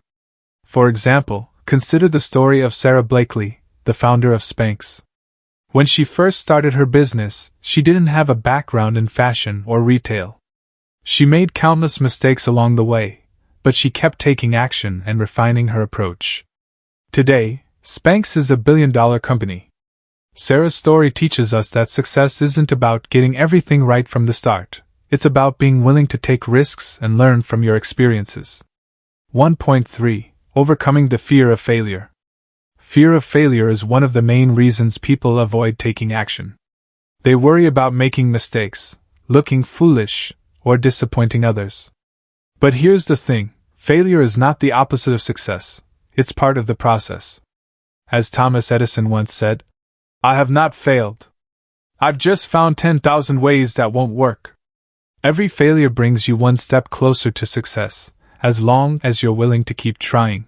S1: For example, consider the story of Sarah Blakely, the founder of Spanx. When she first started her business, she didn't have a background in fashion or retail. She made countless mistakes along the way, but she kept taking action and refining her approach. Today, Spanx is a billion-dollar company. Sarah's story teaches us that success isn't about getting everything right from the start. It's about being willing to take risks and learn from your experiences. 1.3. Overcoming the fear of failure. Fear of failure is one of the main reasons people avoid taking action. They worry about making mistakes, looking foolish, or disappointing others. But here's the thing, failure is not the opposite of success, it's part of the process. As Thomas Edison once said, "I have not failed. I've just found 10,000 ways that won't work." Every failure brings you one step closer to success, as long as you're willing to keep trying.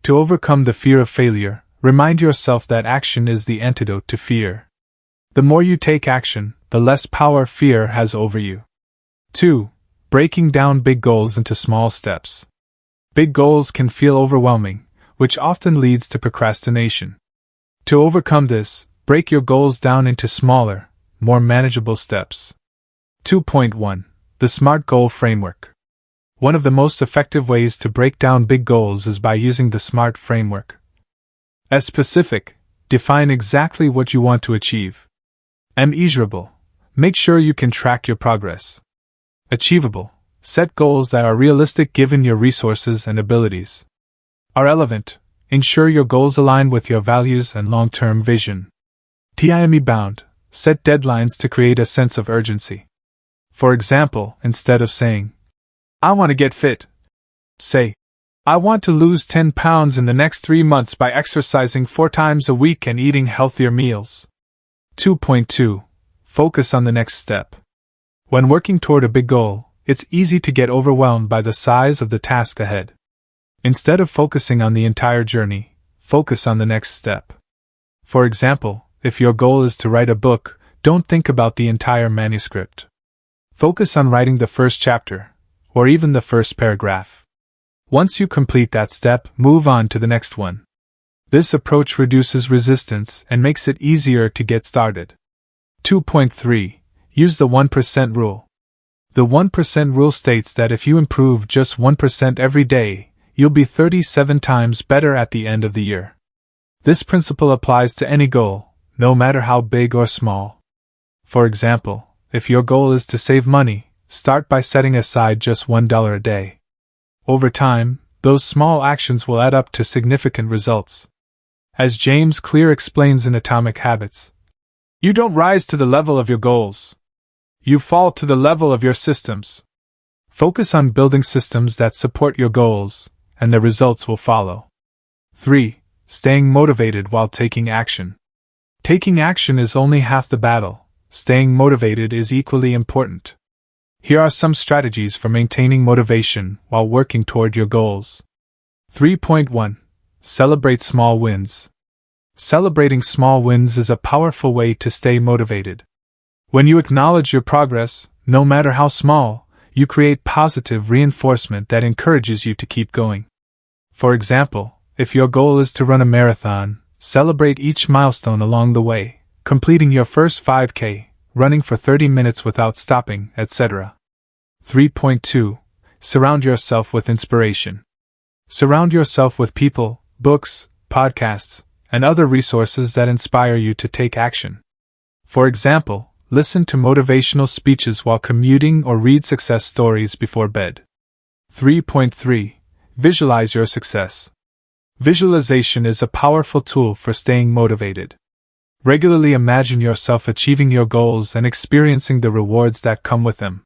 S1: To overcome the fear of failure, remind yourself that action is the antidote to fear. The more you take action, the less power fear has over you. 2. Breaking down big goals into small steps. Big goals can feel overwhelming, which often leads to procrastination. To overcome this, break your goals down into smaller, more manageable steps. 2.1. The SMART Goal Framework. One of the most effective ways to break down big goals is by using the SMART framework. As specific, define exactly what you want to achieve. Measurable, make sure you can track your progress. Achievable, set goals that are realistic given your resources and abilities. Are relevant, ensure your goals align with your values and long-term vision. Time bound, set deadlines to create a sense of urgency. For example, instead of saying, "I want to get fit," say, "I want to lose 10 pounds in the next 3 months by exercising 4 times a week and eating healthier meals." 2.2. Focus on the next step. When working toward a big goal, it's easy to get overwhelmed by the size of the task ahead. Instead of focusing on the entire journey, focus on the next step. For example, if your goal is to write a book, don't think about the entire manuscript. Focus on writing the first chapter, or even the first paragraph. Once you complete that step, move on to the next one. This approach reduces resistance and makes it easier to get started. 2.3. Use the 1% rule. The 1% rule states that if you improve just 1% every day, you'll be 37 times better at the end of the year. This principle applies to any goal, no matter how big or small. For example, if your goal is to save money, start by setting aside just $1 a day. Over time, those small actions will add up to significant results. As James Clear explains in Atomic Habits, you don't rise to the level of your goals. You fall to the level of your systems. Focus on building systems that support your goals, and the results will follow. 3. Staying motivated while taking action. Taking action is only half the battle. Staying motivated is equally important. Here are some strategies for maintaining motivation while working toward your goals. 3.1. Celebrate small wins. Celebrating small wins is a powerful way to stay motivated. When you acknowledge your progress, no matter how small, you create positive reinforcement that encourages you to keep going. For example, if your goal is to run a marathon, celebrate each milestone along the way, completing your first 5K, running for 30 minutes without stopping, etc. 3.2. Surround yourself with inspiration. Surround yourself with people, books, podcasts, and other resources that inspire you to take action. For example, listen to motivational speeches while commuting or read success stories before bed. 3.3. Visualize your success. Visualization is a powerful tool for staying motivated. Regularly imagine yourself achieving your goals and experiencing the rewards that come with them.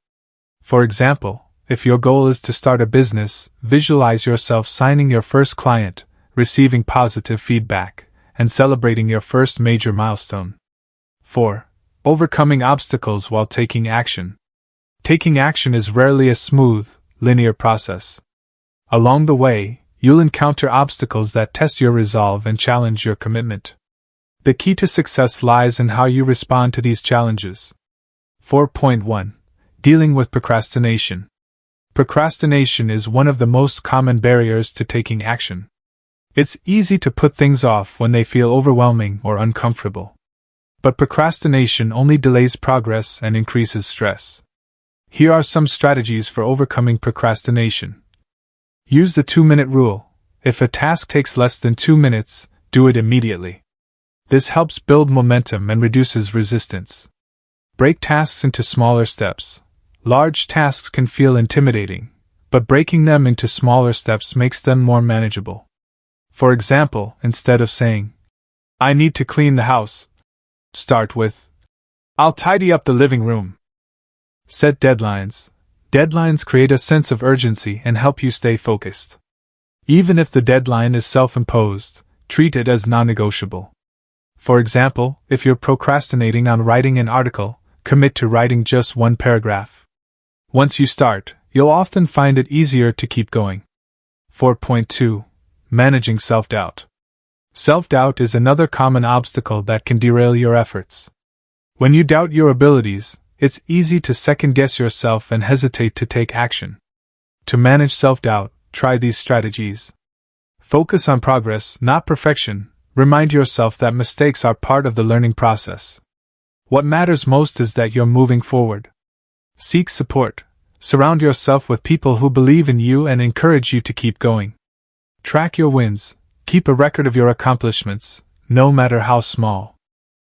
S1: For example, if your goal is to start a business, visualize yourself signing your first client, receiving positive feedback, and celebrating your first major milestone. 4. Overcoming obstacles while taking action. Taking action is rarely a smooth, linear process. Along the way, you'll encounter obstacles that test your resolve and challenge your commitment. The key to success lies in how you respond to these challenges. 4.1. Dealing with procrastination. Procrastination is one of the most common barriers to taking action. It's easy to put things off when they feel overwhelming or uncomfortable. But procrastination only delays progress and increases stress. Here are some strategies for overcoming procrastination. Use the 2-minute rule. If a task takes less than 2 minutes, do it immediately. This helps build momentum and reduces resistance. Break tasks into smaller steps. Large tasks can feel intimidating, but breaking them into smaller steps makes them more manageable. For example, instead of saying, "I need to clean the house," start with, "I'll tidy up the living room." Set deadlines. Deadlines create a sense of urgency and help you stay focused. Even if the deadline is self-imposed, treat it as non-negotiable. For example, if you're procrastinating on writing an article, commit to writing just one paragraph. Once you start, you'll often find it easier to keep going. 4.2. Managing self-doubt. Self-doubt is another common obstacle that can derail your efforts. When you doubt your abilities, it's easy to second-guess yourself and hesitate to take action. To manage self-doubt, try these strategies. Focus on progress, not perfection. Remind yourself that mistakes are part of the learning process. What matters most is that you're moving forward. Seek support. Surround yourself with people who believe in you and encourage you to keep going. Track your wins. Keep a record of your accomplishments, no matter how small.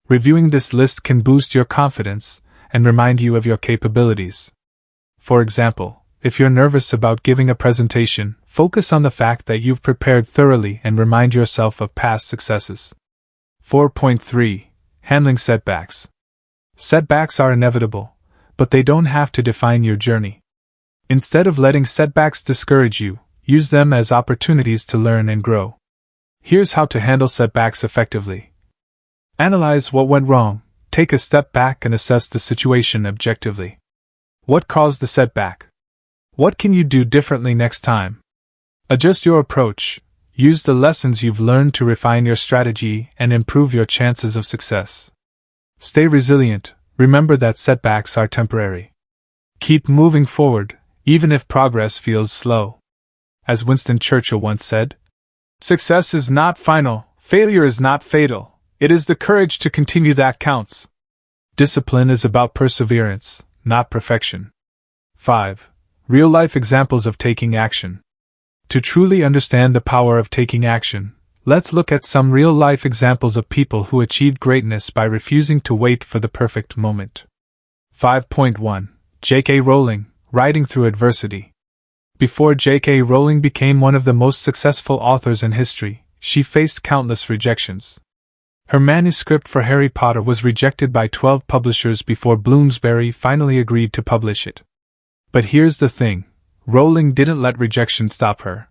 S1: Reviewing this list can boost your confidence and remind you of your capabilities. For example, if you're nervous about giving a presentation, focus on the fact that you've prepared thoroughly and remind yourself of past successes. 4.3. Handling setbacks. Setbacks are inevitable, but they don't have to define your journey. Instead of letting setbacks discourage you, use them as opportunities to learn and grow. Here's how to handle setbacks effectively. Analyze what went wrong. Take a step back and assess the situation objectively. What caused the setback? What can you do differently next time? Adjust your approach. Use the lessons you've learned to refine your strategy and improve your chances of success. Stay resilient. Remember that setbacks are temporary. Keep moving forward, even if progress feels slow. As Winston Churchill once said, "Success is not final, failure is not fatal. It is the courage to continue that counts." Discipline is about perseverance, not perfection. 5. Real-life examples of taking action. To truly understand the power of taking action, let's look at some real-life examples of people who achieved greatness by refusing to wait for the perfect moment. 5.1. J.K. Rowling, Riding Through Adversity. Before J.K. Rowling became one of the most successful authors in history, she faced countless rejections. Her manuscript for Harry Potter was rejected by 12 publishers before Bloomsbury finally agreed to publish it. But here's the thing, Rowling didn't let rejection stop her.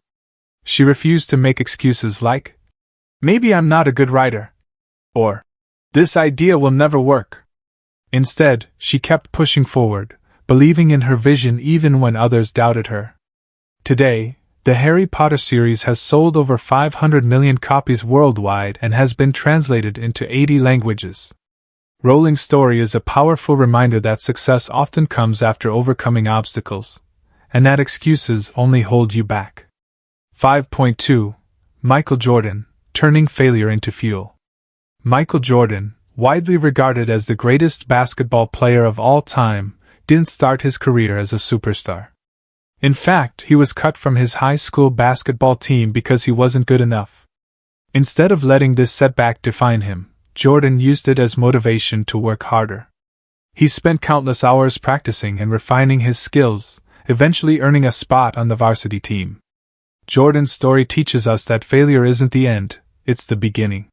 S1: She refused to make excuses like, "Maybe I'm not a good writer," or "This idea will never work." Instead, she kept pushing forward, believing in her vision even when others doubted her. Today, the Harry Potter series has sold over 500 million copies worldwide and has been translated into 80 languages. Rowling's story is a powerful reminder that success often comes after overcoming obstacles, and that excuses only hold you back. 5.2. Michael Jordan, Turning Failure into Fuel. Michael Jordan, widely regarded as the greatest basketball player of all time, didn't start his career as a superstar. In fact, he was cut from his high school basketball team because he wasn't good enough. Instead of letting this setback define him, Jordan used it as motivation to work harder. He spent countless hours practicing and refining his skills, eventually earning a spot on the varsity team. Jordan's story teaches us that failure isn't the end, it's the beginning.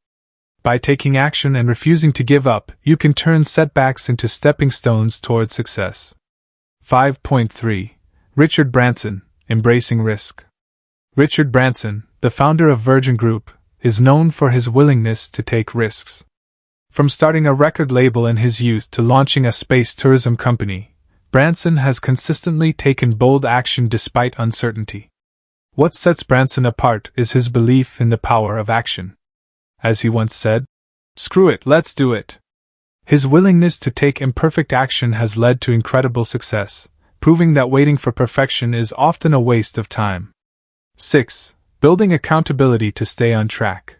S1: By taking action and refusing to give up, you can turn setbacks into stepping stones towards success. 5.3. Richard Branson, Embracing Risk. Richard Branson, the founder of Virgin Group, is known for his willingness to take risks. From starting a record label in his youth to launching a space tourism company, Branson has consistently taken bold action despite uncertainty. What sets Branson apart is his belief in the power of action. As he once said, "Screw it, let's do it." His willingness to take imperfect action has led to incredible success, proving that waiting for perfection is often a waste of time. 6. Building accountability to stay on track.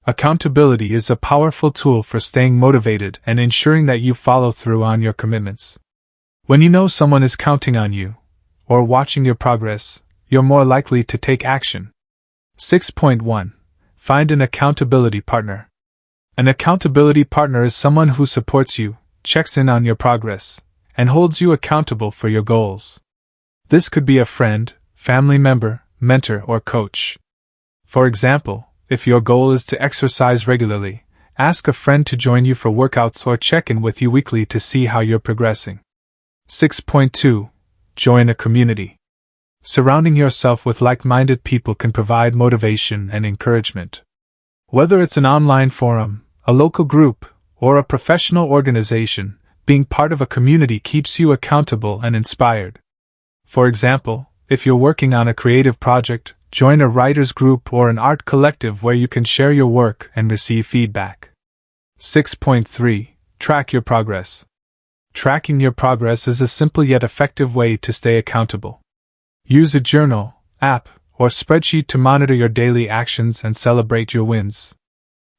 S1: Accountability is a powerful tool for staying motivated and ensuring that you follow through on your commitments. When you know someone is counting on you, or watching your progress, you're more likely to take action. 6.1. Find an accountability partner. An accountability partner is someone who supports you, checks in on your progress, and holds you accountable for your goals. This could be a friend, family member, mentor, or coach. For example, if your goal is to exercise regularly, ask a friend to join you for workouts or check in with you weekly to see how you're progressing. 6.2. Join a community. Surrounding yourself with like-minded people can provide motivation and encouragement. Whether it's an online forum, a local group, or a professional organization, being part of a community keeps you accountable and inspired. For example, if you're working on a creative project, join a writers group or an art collective where you can share your work and receive feedback. 6.3. Track your progress. Tracking your progress is a simple yet effective way to stay accountable. Use a journal, app, or spreadsheet to monitor your daily actions and celebrate your wins.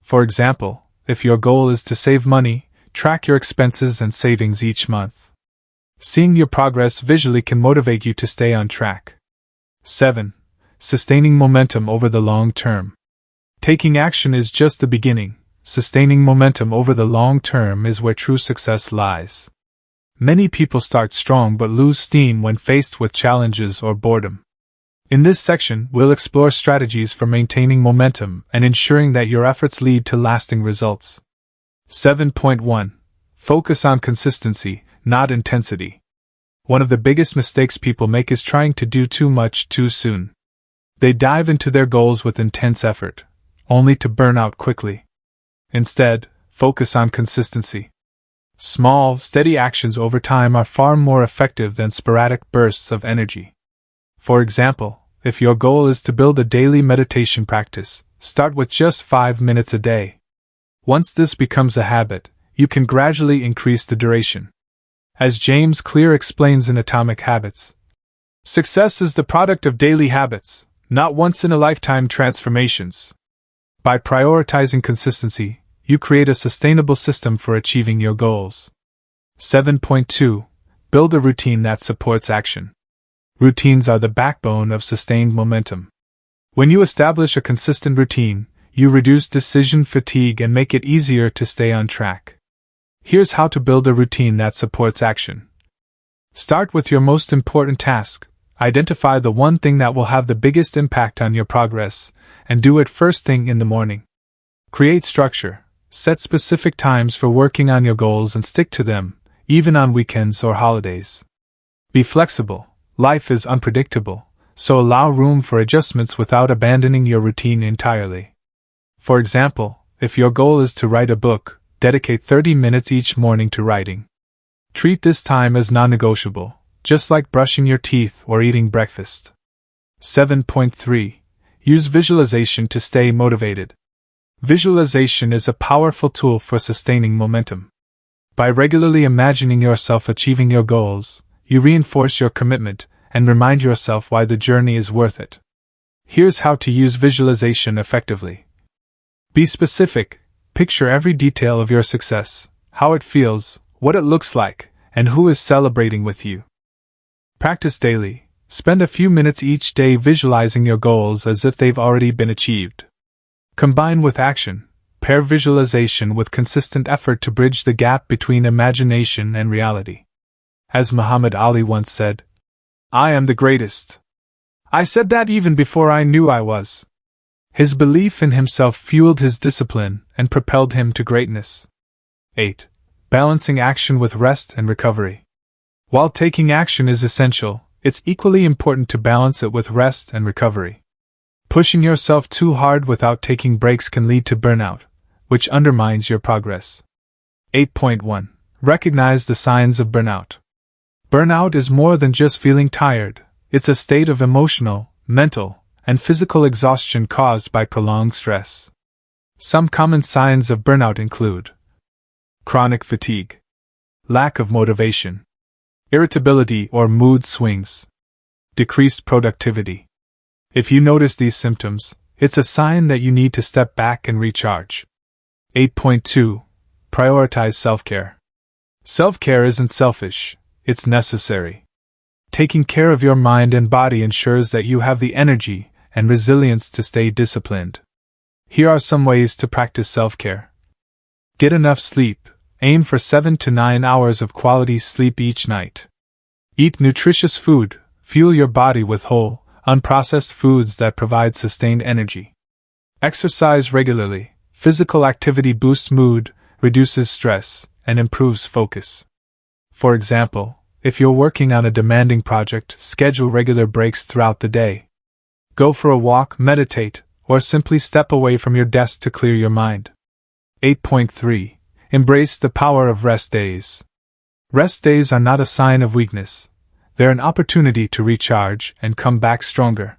S1: For example, if your goal is to save money, track your expenses and savings each month. Seeing your progress visually can motivate you to stay on track. 7. Sustaining momentum over the long term. Taking action is just the beginning. Sustaining momentum over the long term is where true success lies. Many people start strong but lose steam when faced with challenges or boredom. In this section, we'll explore strategies for maintaining momentum and ensuring that your efforts lead to lasting results. 7.1. Focus on consistency, not intensity. One of the biggest mistakes people make is trying to do too much too soon. They dive into their goals with intense effort, only to burn out quickly. Instead, focus on consistency. Small, steady actions over time are far more effective than sporadic bursts of energy. For example, if your goal is to build a daily meditation practice, start with just 5 minutes a day. Once this becomes a habit, you can gradually increase the duration. As James Clear explains in Atomic Habits, success is the product of daily habits, not once-in-a-lifetime transformations. By prioritizing consistency, you create a sustainable system for achieving your goals. 7.2. Build a routine that supports action. Routines are the backbone of sustained momentum. When you establish a consistent routine, you reduce decision fatigue and make it easier to stay on track. Here's how to build a routine that supports action. Start with your most important task. Identify the one thing that will have the biggest impact on your progress, and do it first thing in the morning. Create structure. Set specific times for working on your goals and stick to them, even on weekends or holidays. Be flexible. Life is unpredictable, so allow room for adjustments without abandoning your routine entirely. For example, if your goal is to write a book, dedicate 30 minutes each morning to writing. Treat this time as non-negotiable, just like brushing your teeth or eating breakfast. 7.3. Use visualization to stay motivated. Visualization is a powerful tool for sustaining momentum. By regularly imagining yourself achieving your goals, you reinforce your commitment and remind yourself why the journey is worth it. Here's how to use visualization effectively. Be specific. Picture every detail of your success, how it feels, what it looks like, and who is celebrating with you. Practice daily. Spend a few minutes each day visualizing your goals as if they've already been achieved. Combine with action. Pair visualization with consistent effort to bridge the gap between imagination and reality. As Muhammad Ali once said, "I am the greatest. I said that even before I knew I was." His belief in himself fueled his discipline and propelled him to greatness. 8. Balancing action with rest and recovery. While taking action is essential, it's equally important to balance it with rest and recovery. Pushing yourself too hard without taking breaks can lead to burnout, which undermines your progress. 8.1. Recognize the signs of burnout. Burnout is more than just feeling tired, it's a state of emotional, mental, and physical exhaustion caused by prolonged stress. Some common signs of burnout include chronic fatigue, lack of motivation, irritability or mood swings, decreased productivity. If you notice these symptoms, it's a sign that you need to step back and recharge. 8.2. Prioritize self-care. Self-care isn't selfish, it's necessary. Taking care of your mind and body ensures that you have the energy and resilience to stay disciplined. Here are some ways to practice self-care. Get enough sleep. Aim for 7 to 9 hours of quality sleep each night. Eat nutritious food. Fuel your body with whole, unprocessed foods that provide sustained energy. Exercise regularly. Physical activity boosts mood, reduces stress, and improves focus. For example, if you're working on a demanding project, schedule regular breaks throughout the day. Go for a walk, meditate, or simply step away from your desk to clear your mind. 8.3. Embrace the power of rest days. Rest days are not a sign of weakness. They're an opportunity to recharge and come back stronger.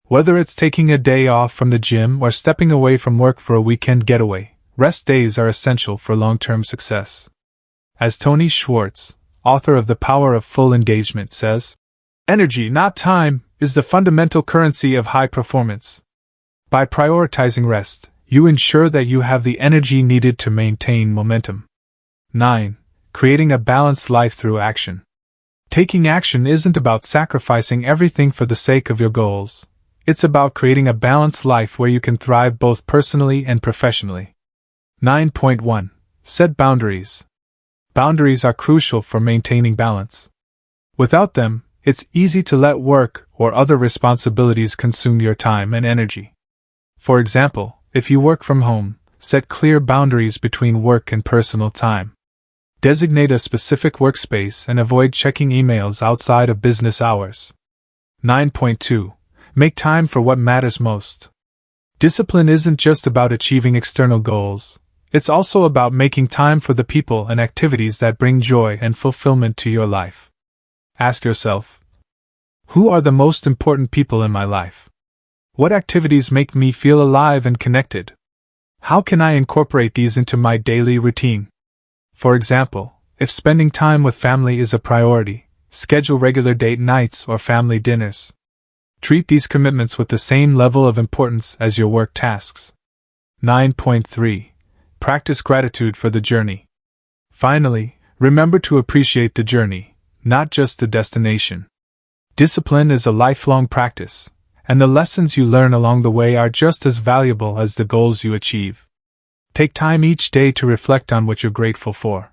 S1: Whether it's taking a day off from the gym or stepping away from work for a weekend getaway, rest days are essential for long-term success. As Tony Schwartz, author of The Power of Full Engagement, says, "Energy, not time, is the fundamental currency of high performance." By prioritizing rest, you ensure that you have the energy needed to maintain momentum. 9. Creating a balanced life through action. Taking action isn't about sacrificing everything for the sake of your goals. It's about creating a balanced life where you can thrive both personally and professionally. 9.1. Set boundaries. Boundaries are crucial for maintaining balance. Without them, it's easy to let work or other responsibilities consume your time and energy. For example, if you work from home, set clear boundaries between work and personal time. Designate a specific workspace and avoid checking emails outside of business hours. 9.2. Make time for what matters most. Discipline isn't just about achieving external goals. It's also about making time for the people and activities that bring joy and fulfillment to your life. Ask yourself, who are the most important people in my life? What activities make me feel alive and connected? How can I incorporate these into my daily routine? For example, if spending time with family is a priority, schedule regular date nights or family dinners. Treat these commitments with the same level of importance as your work tasks. 9.3. Practice gratitude for the journey. Finally, remember to appreciate the journey, not just the destination. Discipline is a lifelong practice, and the lessons you learn along the way are just as valuable as the goals you achieve. Take time each day to reflect on what you're grateful for.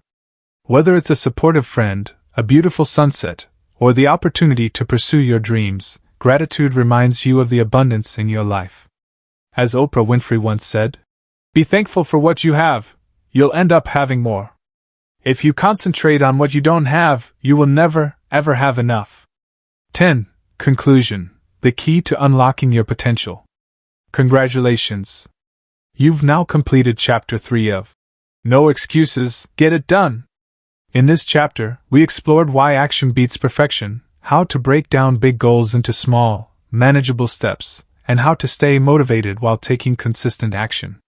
S1: Whether it's a supportive friend, a beautiful sunset, or the opportunity to pursue your dreams, gratitude reminds you of the abundance in your life. As Oprah Winfrey once said, "Be thankful for what you have, you'll end up having more. If you concentrate on what you don't have, you will never, ever have enough." 10. Conclusion. The key to unlocking your potential. Congratulations! You've now completed Chapter 3 of No Excuses, Get It Done. In this chapter, we explored why action beats perfection, how to break down big goals into small, manageable steps, and how to stay motivated while taking consistent action.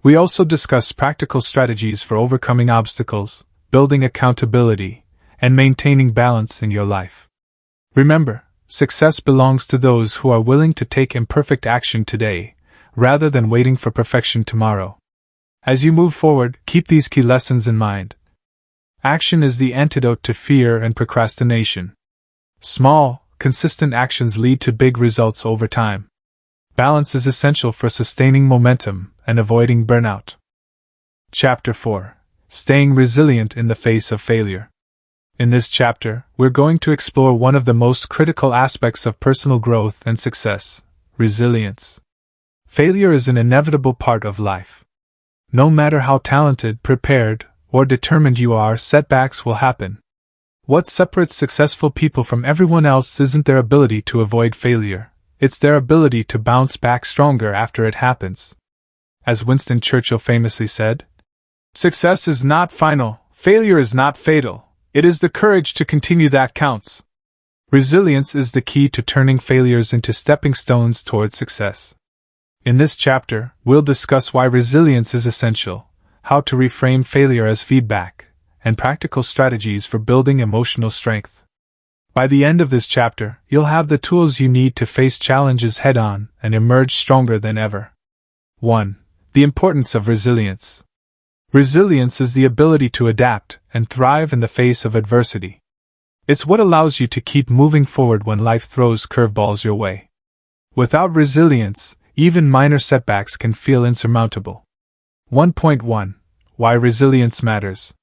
S1: We also discussed practical strategies for overcoming obstacles, building accountability, and maintaining balance in your life. Remember, success belongs to those who are willing to take imperfect action today, rather than waiting for perfection tomorrow. As you move forward, keep these key lessons in mind. Action is the antidote to fear and procrastination. Small, consistent actions lead to big results over time. Balance is essential for sustaining momentum and avoiding burnout. Chapter 4. Staying Resilient in the Face of Failure. In this chapter, we're going to explore one of the most critical aspects of personal growth and success: resilience. Failure is an inevitable part of life. No matter how talented, prepared, or determined you are, setbacks will happen. What separates successful people from everyone else isn't their ability to avoid failure, it's their ability to bounce back stronger after it happens. As Winston Churchill famously said, "Success is not final, failure is not fatal, it is the courage to continue that counts." Resilience is the key to turning failures into stepping stones toward success. In this chapter, we'll discuss why resilience is essential, how to reframe failure as feedback, and practical strategies for building emotional strength. By the end of this chapter, you'll have the tools you need to face challenges head-on and emerge stronger than ever. 1. The importance of resilience. Resilience is the ability to adapt and thrive in the face of adversity. It's what allows you to keep moving forward when life throws curveballs your way. Without resilience, even minor setbacks can feel insurmountable. 1.1. Why resilience matters.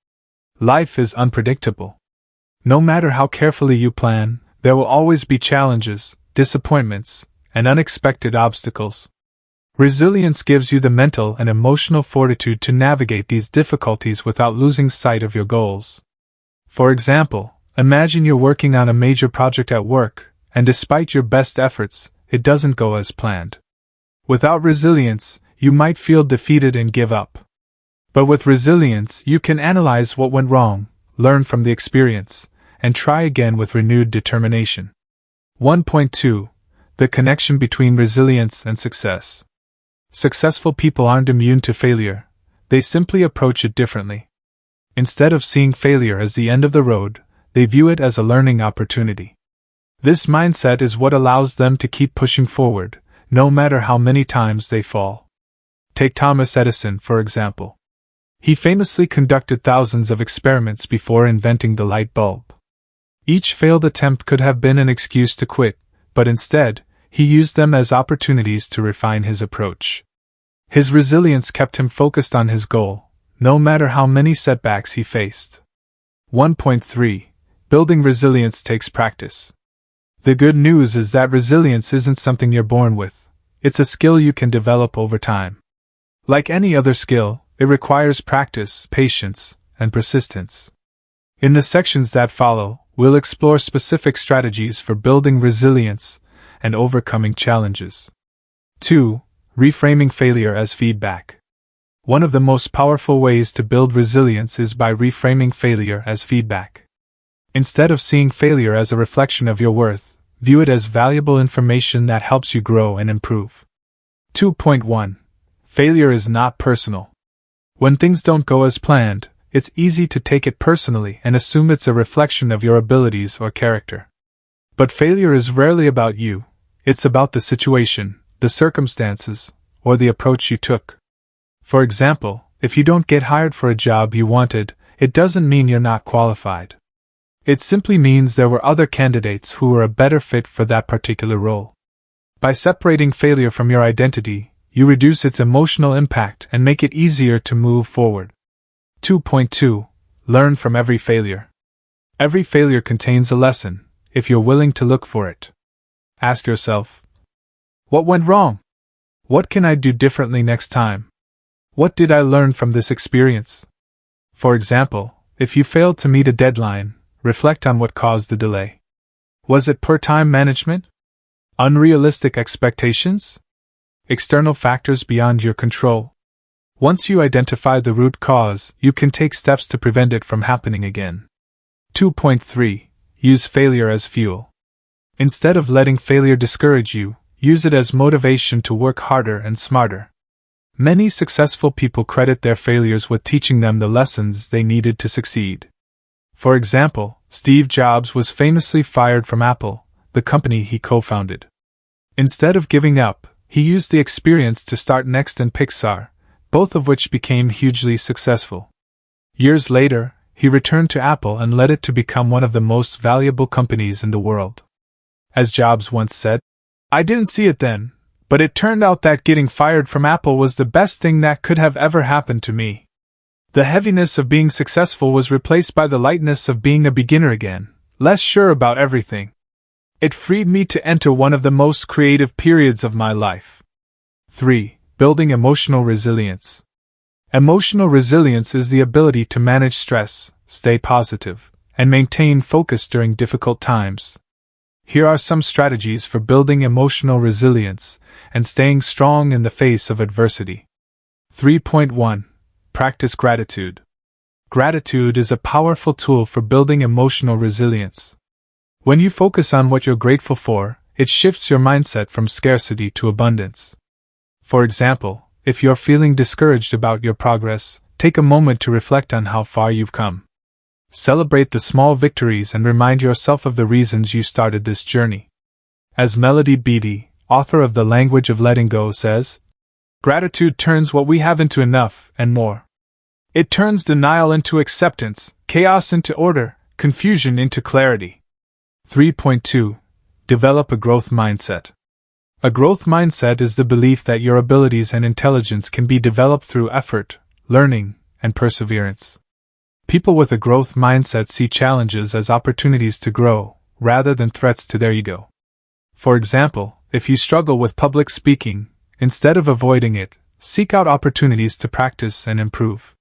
S1: Life is unpredictable. No matter how carefully you plan, there will always be challenges, disappointments, and unexpected obstacles. Resilience gives you the mental and emotional fortitude to navigate these difficulties without losing sight of your goals. For example, imagine you're working on a major project at work, and despite your best efforts, it doesn't go as planned. Without resilience, you might feel defeated and give up. But with resilience, you can analyze what went wrong, learn from the experience, and try again with renewed determination. 1.2. The connection between resilience and success. Successful people aren't immune to failure, they simply approach it differently. Instead of seeing failure as the end of the road, they view it as a learning opportunity. This mindset is what allows them to keep pushing forward, no matter how many times they fall. Take Thomas Edison, for example. He famously conducted thousands of experiments before inventing the light bulb. Each failed attempt could have been an excuse to quit, but instead, he used them as opportunities to refine his approach. His resilience kept him focused on his goal, no matter how many setbacks he faced. 1.3. Building resilience takes practice. The good news is that resilience isn't something you're born with, it's a skill you can develop over time. Like any other skill, it requires practice, patience, and persistence. In the sections that follow, we'll explore specific strategies for building resilience and overcoming challenges. 2. Reframing failure as feedback. One of the most powerful ways to build resilience is by reframing failure as feedback. Instead of seeing failure as a reflection of your worth, view it as valuable information that helps you grow and improve. 2.1. Failure is not personal. When things don't go as planned, it's easy to take it personally and assume it's a reflection of your abilities or character. But failure is rarely about you, it's about the situation, the circumstances, or the approach you took. For example, if you don't get hired for a job you wanted, it doesn't mean you're not qualified. It simply means there were other candidates who were a better fit for that particular role. By separating failure from your identity, you reduce its emotional impact and make it easier to move forward. 2.2. Learn from every failure. Every failure contains a lesson, if you're willing to look for it. Ask yourself, what went wrong? What can I do differently next time? What did I learn from this experience? For example, if you failed to meet a deadline, reflect on what caused the delay. Was it poor time management? Unrealistic expectations? External factors beyond your control? Once you identify the root cause, you can take steps to prevent it from happening again. 2.3. Use failure as fuel. Instead of letting failure discourage you, use it as motivation to work harder and smarter. Many successful people credit their failures with teaching them the lessons they needed to succeed. For example, Steve Jobs was famously fired from Apple, the company he co-founded. Instead of giving up, he used the experience to start Next and Pixar, both of which became hugely successful. Years later, he returned to Apple and led it to become one of the most valuable companies in the world. As Jobs once said, "I didn't see it then, But it turned out that getting fired from Apple was the best thing that could have ever happened to me. The heaviness of being successful was replaced by the lightness of being a beginner again, less sure about everything. It freed me to enter one of the most creative periods of my life. 3. Building emotional resilience. Emotional resilience is the ability to manage stress, stay positive, and maintain focus during difficult times. Here are some strategies for building emotional resilience and staying strong in the face of adversity. 3.1. Practice gratitude. Gratitude is a powerful tool for building emotional resilience. When you focus on what you're grateful for, it shifts your mindset from scarcity to abundance. For example, if you're feeling discouraged about your progress, take a moment to reflect on how far you've come. Celebrate the small victories and remind yourself of the reasons you started this journey. As Melody Beattie, author of The Language of Letting Go, says, "Gratitude turns what we have into enough and more. It turns denial into acceptance, chaos into order, confusion into clarity." 3.2. Develop a growth mindset. A growth mindset is the belief that your abilities and intelligence can be developed through effort, learning, and perseverance. People with a growth mindset see challenges as opportunities to grow, rather than threats to their ego. For example, if you struggle with public speaking, instead of avoiding it, seek out opportunities to practice and improve.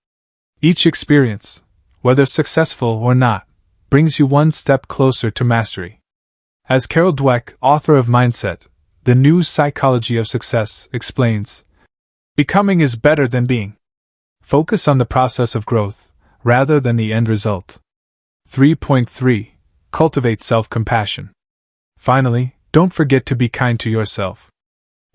S1: Each experience, whether successful or not, brings you one step closer to mastery. As Carol Dweck, author of Mindset, The New Psychology of Success, explains, "Becoming is better than being." Focus on the process of growth, rather than the end result. 3.3. Cultivate self-compassion. Finally, don't forget to be kind to yourself.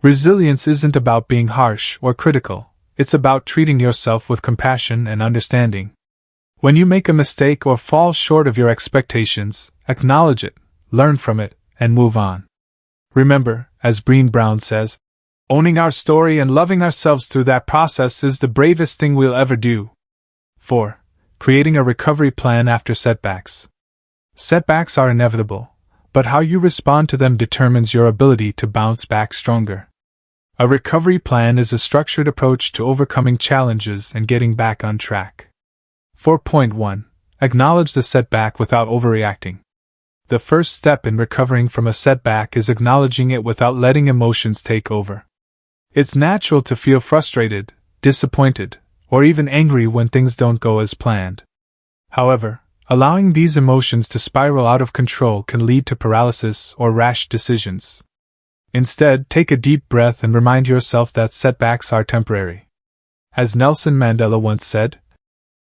S1: Resilience isn't about being harsh or critical, it's about treating yourself with compassion and understanding. When you make a mistake or fall short of your expectations, acknowledge it, learn from it, and move on. Remember, as Brené Brown says, owning our story and loving ourselves through that process is the bravest thing we'll ever do. 4. Creating a recovery plan after setbacks. Setbacks are inevitable, but how you respond to them determines your ability to bounce back stronger. A recovery plan is a structured approach to overcoming challenges and getting back on track. 4.1. Acknowledge the setback without overreacting. The first step in recovering from a setback is acknowledging it without letting emotions take over. It's natural to feel frustrated, disappointed, or even angry when things don't go as planned. However, allowing these emotions to spiral out of control can lead to paralysis or rash decisions. Instead, take a deep breath and remind yourself that setbacks are temporary. As Nelson Mandela once said,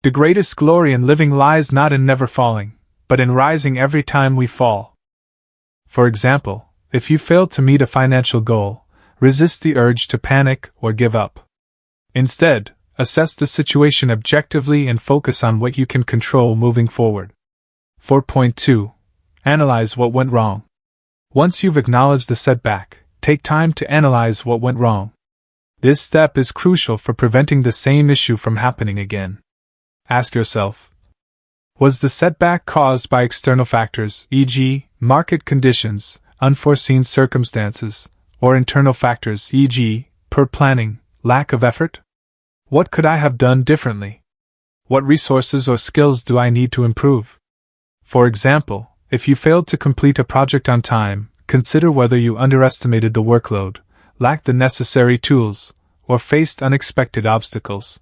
S1: "The greatest glory in living lies not in never falling, but in rising every time we fall." For example, if you fail to meet a financial goal, resist the urge to panic or give up. Instead, assess the situation objectively and focus on what you can control moving forward. 4.2. Analyze what went wrong. Once you've acknowledged the setback, take time to analyze what went wrong. This step is crucial for preventing the same issue from happening again. Ask yourself, was the setback caused by external factors, e.g., market conditions, unforeseen circumstances, or internal factors, e.g., poor planning, lack of effort? What could I have done differently? What resources or skills do I need to improve? For example, if you failed to complete a project on time, consider whether you underestimated the workload, lacked the necessary tools, or faced unexpected obstacles.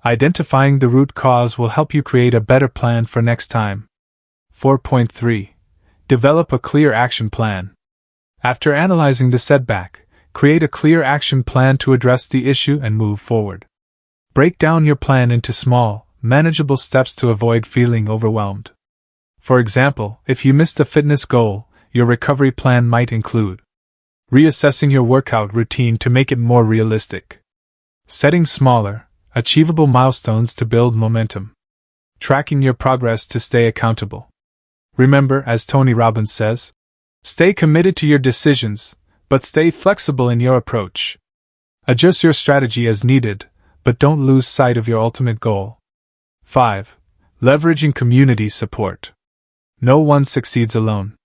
S1: Identifying the root cause will help you create a better plan for next time. 4.3. Develop a clear action plan. After analyzing the setback, create a clear action plan to address the issue and move forward. Break down your plan into small, manageable steps to avoid feeling overwhelmed. For example, if you missed a fitness goal, your recovery plan might include reassessing your workout routine to make it more realistic, setting smaller, achievable milestones to build momentum, tracking your progress to stay accountable. Remember, as Tony Robbins says, stay committed to your decisions, but stay flexible in your approach. Adjust your strategy as needed, but don't lose sight of your ultimate goal. 5. Leveraging community support. No one succeeds alone.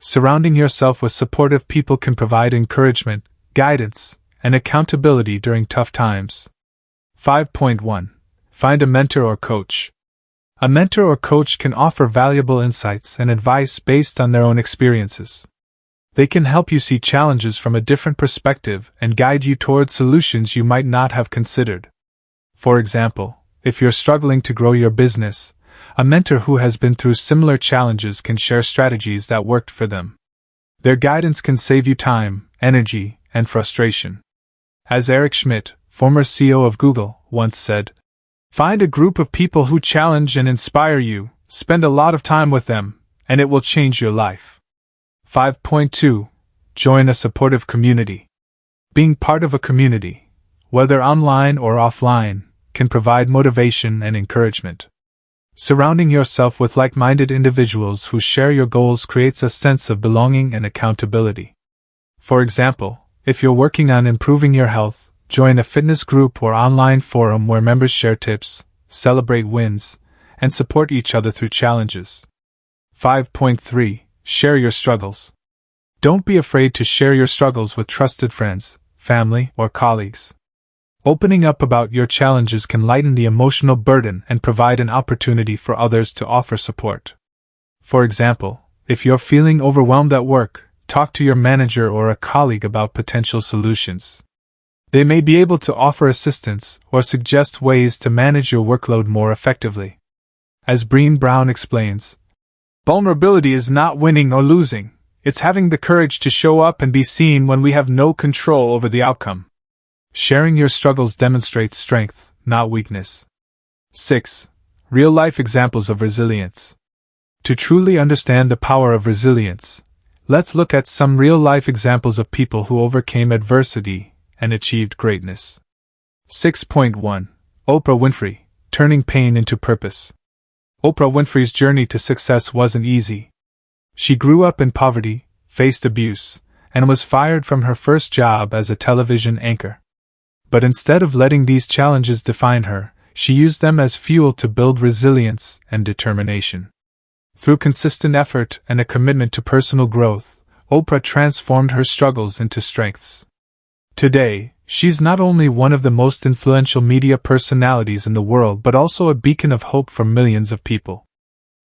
S1: Surrounding yourself with supportive people can provide encouragement, guidance, and accountability during tough times. 5.1. Find a mentor or coach. A mentor or coach can offer valuable insights and advice based on their own experiences. They can help you see challenges from a different perspective and guide you towards solutions you might not have considered. For example, if you're struggling to grow your business, a mentor who has been through similar challenges can share strategies that worked for them. Their guidance can save you time, energy, and frustration. As Eric Schmidt, former CEO of Google, once said, "Find a group of people who challenge and inspire you, spend a lot of time with them, and it will change your life." 5.2. Join a supportive community. Being part of a community, whether online or offline, can provide motivation and encouragement. Surrounding yourself with like-minded individuals who share your goals creates a sense of belonging and accountability. For example, if you're working on improving your health, join a fitness group or online forum where members share tips, celebrate wins, and support each other through challenges. 5.3. Share your struggles. Don't be afraid to share your struggles with trusted friends, family, or colleagues. Opening up about your challenges can lighten the emotional burden and provide an opportunity for others to offer support. For example, if you're feeling overwhelmed at work, talk to your manager or a colleague about potential solutions. They may be able to offer assistance or suggest ways to manage your workload more effectively. As Brené Brown explains, vulnerability is not winning or losing, it's having the courage to show up and be seen when we have no control over the outcome. Sharing your struggles demonstrates strength, not weakness. 6. Real-life examples of resilience. To truly understand the power of resilience, let's look at some real-life examples of people who overcame adversity and achieved greatness. 6.1. Oprah Winfrey, turning pain into purpose. Oprah Winfrey's journey to success wasn't easy. She grew up in poverty, faced abuse, and was fired from her first job as a television anchor. But instead of letting these challenges define her, she used them as fuel to build resilience and determination. Through consistent effort and a commitment to personal growth, Oprah transformed her struggles into strengths. Today, she's not only one of the most influential media personalities in the world but also a beacon of hope for millions of people.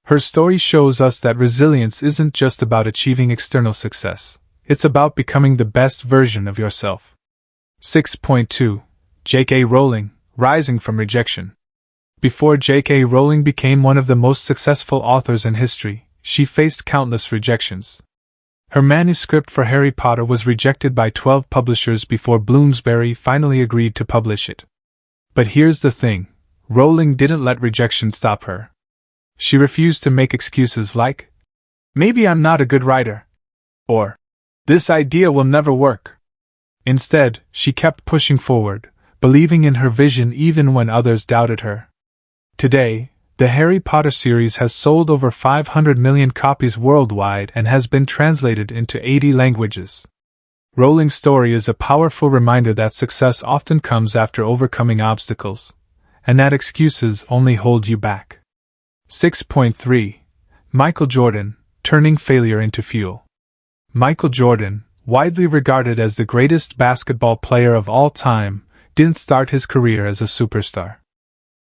S1: Her story shows us that resilience isn't just about achieving external success, it's about becoming the best version of yourself. 6.2. J.K. Rowling, rising from rejection. Before J.K. Rowling became one of the most successful authors in history, she faced countless rejections. Her manuscript for Harry Potter was rejected by 12 publishers before Bloomsbury finally agreed to publish it. But here's the thing, Rowling didn't let rejection stop her. She refused to make excuses like, "Maybe I'm not a good writer," or "This idea will never work." Instead, she kept pushing forward, believing in her vision even when others doubted her. Today, the Harry Potter series has sold over 500 million copies worldwide and has been translated into 80 languages. Rowling's story is a powerful reminder that success often comes after overcoming obstacles, and that excuses only hold you back. 6.3. Michael Jordan, turning failure into fuel. Michael Jordan, widely regarded as the greatest basketball player of all time, didn't start his career as a superstar.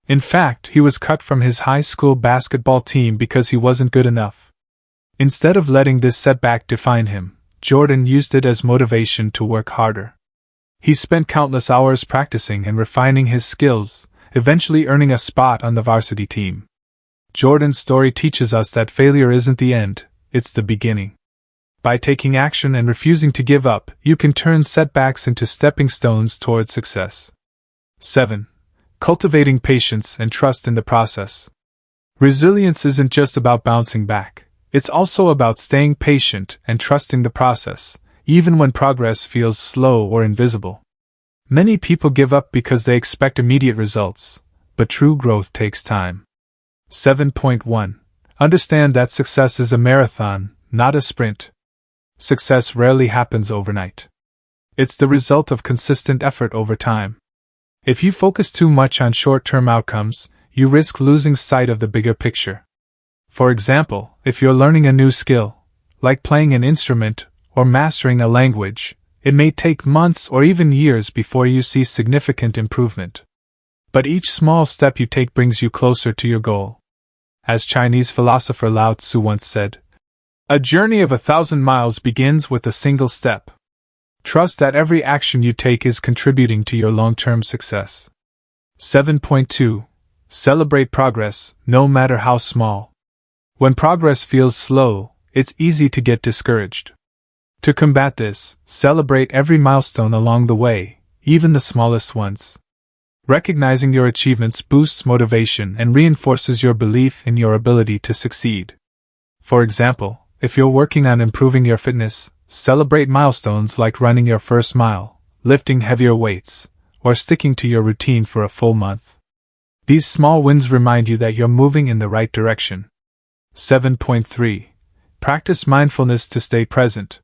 S1: In fact, he was cut from his high school basketball team because he wasn't good enough. Instead of letting this setback define him, Jordan used it as motivation to work harder. He spent countless hours practicing and refining his skills, eventually earning a spot on the varsity team. Jordan's story teaches us that failure isn't the end, it's the beginning. By taking action and refusing to give up, you can turn setbacks into stepping stones towards success. 7. Cultivating patience and trust in the process. Resilience isn't just about bouncing back, it's also about staying patient and trusting the process, even when progress feels slow or invisible. Many people give up because they expect immediate results, but true growth takes time. 7.1. Understand that success is a marathon, not a sprint. Success rarely happens overnight. It's the result of consistent effort over time. If you focus too much on short-term outcomes, you risk losing sight of the bigger picture. For example, if you're learning a new skill, like playing an instrument or mastering a language, It may take months or even years before you see significant improvement. But each small step you take brings you closer to your goal. As Chinese philosopher Lao Tzu once said, "A journey of 1,000 miles begins with a single step." Trust that every action you take is contributing to your long-term success. 7.2. Celebrate progress, no matter how small. When progress feels slow, it's easy to get discouraged. To combat this, celebrate every milestone along the way, even the smallest ones. Recognizing your achievements boosts motivation and reinforces your belief in your ability to succeed. For example, if you're working on improving your fitness, celebrate milestones like running your first mile, lifting heavier weights, or sticking to your routine for a full month. These small wins remind you that you're moving in the right direction. 7.3. Practice mindfulness to stay present.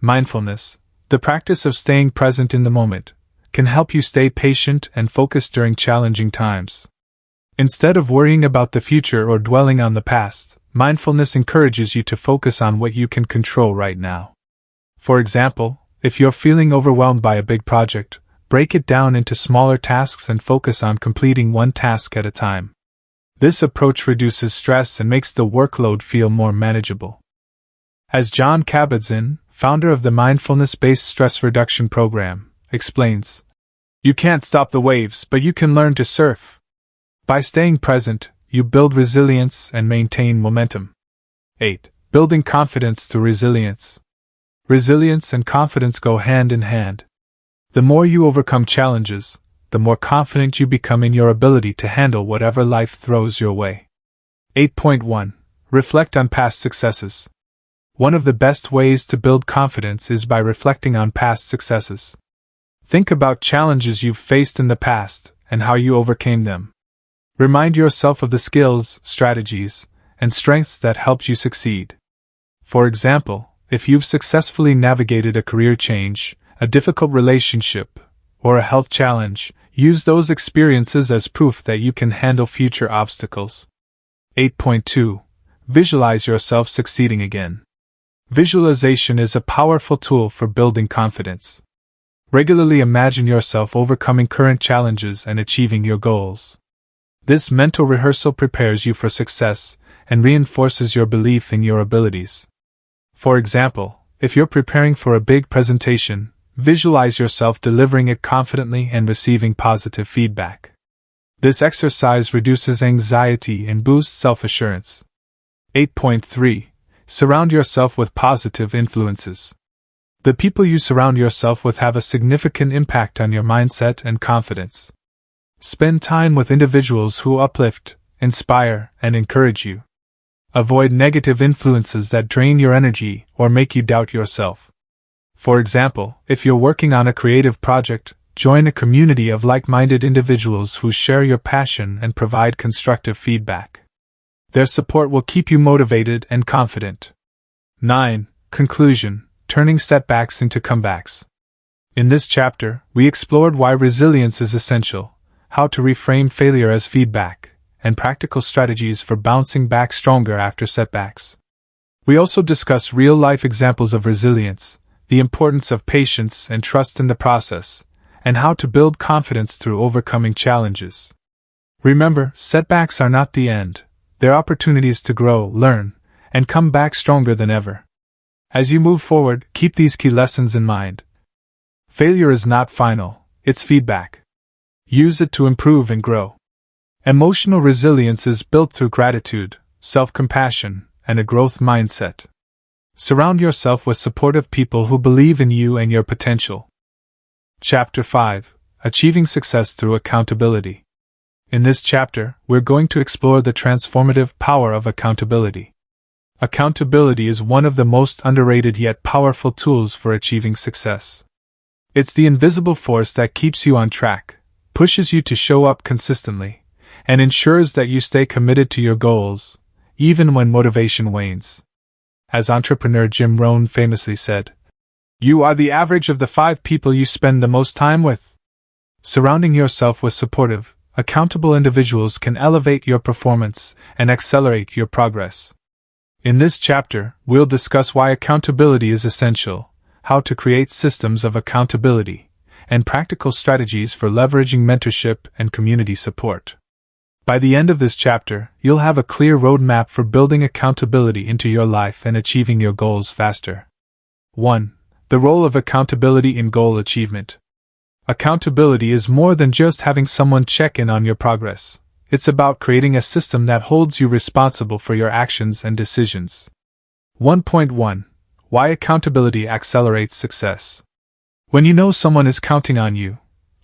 S1: Mindfulness, the practice of staying present in the moment, can help you stay patient and focused during challenging times. Instead of worrying about the future or dwelling on the past, mindfulness encourages you to focus on what you can control right now. For example, if you're feeling overwhelmed by a big project, break it down into smaller tasks and focus on completing one task at a time. This approach reduces stress and makes the workload feel more manageable. As John Kabat-Zinn, founder of the Mindfulness-Based Stress Reduction Program, explains, "You can't stop the waves, but you can learn to surf." By staying present, you build resilience and maintain momentum. 8. Building confidence through resilience. Resilience and confidence go hand in hand. The more you overcome challenges, the more confident you become in your ability to handle whatever life throws your way. 8.1. Reflect on past successes. One of the best ways to build confidence is by reflecting on past successes. Think about challenges you've faced in the past and how you overcame them. Remind yourself of the skills, strategies, and strengths that helped you succeed. For example, if you've successfully navigated a career change, a difficult relationship, or a health challenge, use those experiences as proof that you can handle future obstacles. 8.2. Visualize yourself succeeding again. Visualization is a powerful tool for building confidence. Regularly imagine yourself overcoming current challenges and achieving your goals. This mental rehearsal prepares you for success and reinforces your belief in your abilities. For example, if you're preparing for a big presentation, visualize yourself delivering it confidently and receiving positive feedback. This exercise reduces anxiety and boosts self-assurance. 8.3. Surround yourself with positive influences. The people you surround yourself with have a significant impact on your mindset and confidence. Spend time with individuals who uplift, inspire, and encourage you. Avoid negative influences that drain your energy or make you doubt yourself. For example, if you're working on a creative project, join a community of like-minded individuals who share your passion and provide constructive feedback. Their support will keep you motivated and confident. 9. Conclusion: turning setbacks into comebacks. In this chapter, we explored why resilience is essential, how to reframe failure as feedback, and practical strategies for bouncing back stronger after setbacks. We also discussed real-life examples of resilience, the importance of patience and trust in the process, and how to build confidence through overcoming challenges. Remember, setbacks are not the end. They're opportunities to grow, learn, and come back stronger than ever. As you move forward, keep these key lessons in mind. Failure is not final, it's feedback. Use it to improve and grow. Emotional resilience is built through gratitude, self-compassion, and a growth mindset. Surround yourself with supportive people who believe in you and your potential. Chapter 5. Achieving Success Through Accountability. In this chapter, we're going to explore the transformative power of accountability. Accountability is one of the most underrated yet powerful tools for achieving success. It's the invisible force that keeps you on track, pushes you to show up consistently, and ensures that you stay committed to your goals, even when motivation wanes. As entrepreneur Jim Rohn famously said, "You are the average of the 5 people you spend the most time with." Surrounding yourself with supportive, accountable individuals can elevate your performance and accelerate your progress. In this chapter, we'll discuss why accountability is essential, how to create systems of accountability, and practical strategies for leveraging mentorship and community support. By the end of this chapter, you'll have a clear roadmap for building accountability into your life and achieving your goals faster. 1. The role of accountability in goal achievement. Accountability is more than just having someone check in on your progress. It's about creating a system that holds you responsible for your actions and decisions. 1.1. Why accountability accelerates success. When you know someone is counting on you,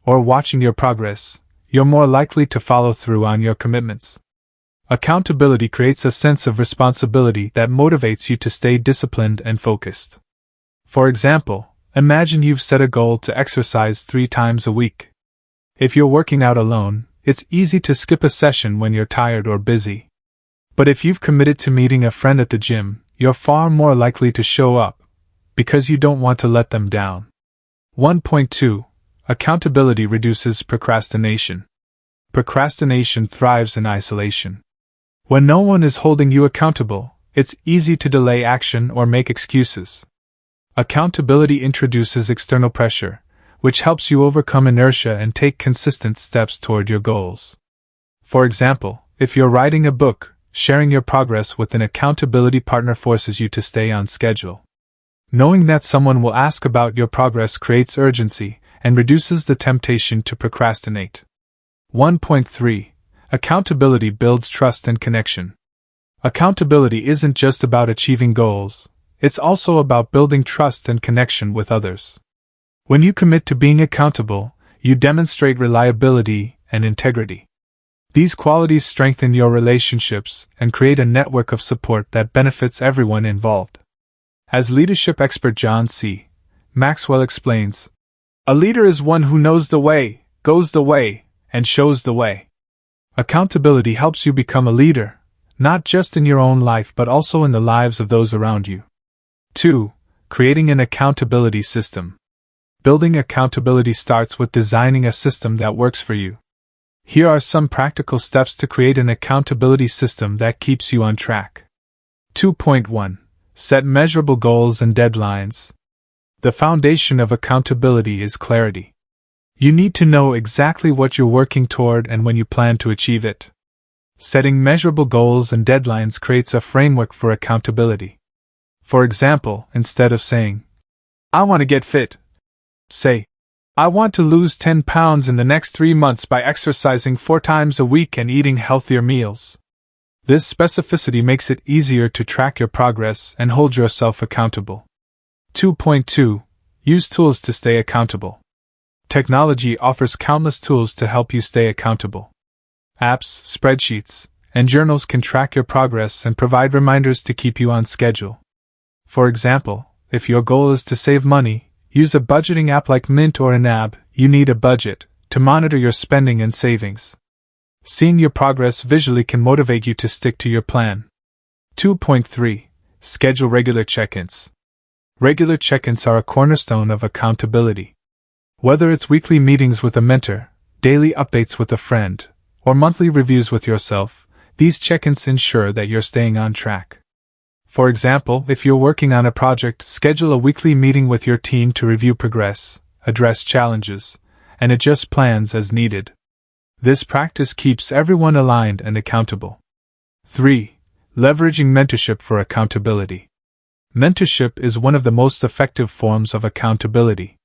S1: or watching your progress, you're more likely to follow through on your commitments. Accountability creates a sense of responsibility that motivates you to stay disciplined and focused. For example, imagine you've set a goal to exercise 3 times a week. If you're working out alone, it's easy to skip a session when you're tired or busy. But if you've committed to meeting a friend at the gym, you're far more likely to show up, because you don't want to let them down. 1.2. Accountability reduces procrastination. Procrastination thrives in isolation. When no one is holding you accountable, it's easy to delay action or make excuses. Accountability introduces external pressure, which helps you overcome inertia and take consistent steps toward your goals. For example, if you're writing a book, sharing your progress with an accountability partner forces you to stay on schedule. Knowing that someone will ask about your progress creates urgency and reduces the temptation to procrastinate. 1.3. Accountability builds trust and connection. Accountability isn't just about achieving goals, it's also about building trust and connection with others. When you commit to being accountable, you demonstrate reliability and integrity. These qualities strengthen your relationships and create a network of support that benefits everyone involved. As leadership expert John C. Maxwell explains, a leader is one who knows the way, goes the way, and shows the way. Accountability helps you become a leader, not just in your own life but also in the lives of those around you. 2. Creating an accountability system. Building accountability starts with designing a system that works for you. Here are some practical steps to create an accountability system that keeps you on track. 2.1. Set measurable goals and deadlines. The foundation of accountability is clarity. You need to know exactly what you're working toward and when you plan to achieve it. Setting measurable goals and deadlines creates a framework for accountability. For example, instead of saying, I want to get fit, say, I want to lose 10 pounds in the next 3 months by exercising 4 times a week and eating healthier meals. This specificity makes it easier to track your progress and hold yourself accountable. 2.2. Use tools to stay accountable. Technology offers countless tools to help you stay accountable. Apps, spreadsheets, and journals can track your progress and provide reminders to keep you on schedule. For example, if your goal is to save money, use a budgeting app like Mint or Anab. You need a budget to monitor your spending and savings. Seeing your progress visually can motivate you to stick to your plan. 2.3. Schedule regular check-ins. Regular check-ins are a cornerstone of accountability. Whether it's weekly meetings with a mentor, daily updates with a friend, or monthly reviews with yourself, these check-ins ensure that you're staying on track. For example, if you're working on a project, schedule a weekly meeting with your team to review progress, address challenges, and adjust plans as needed. This practice keeps everyone aligned and accountable. 3. Leveraging mentorship for accountability. Mentorship is one of the most effective forms of accountability.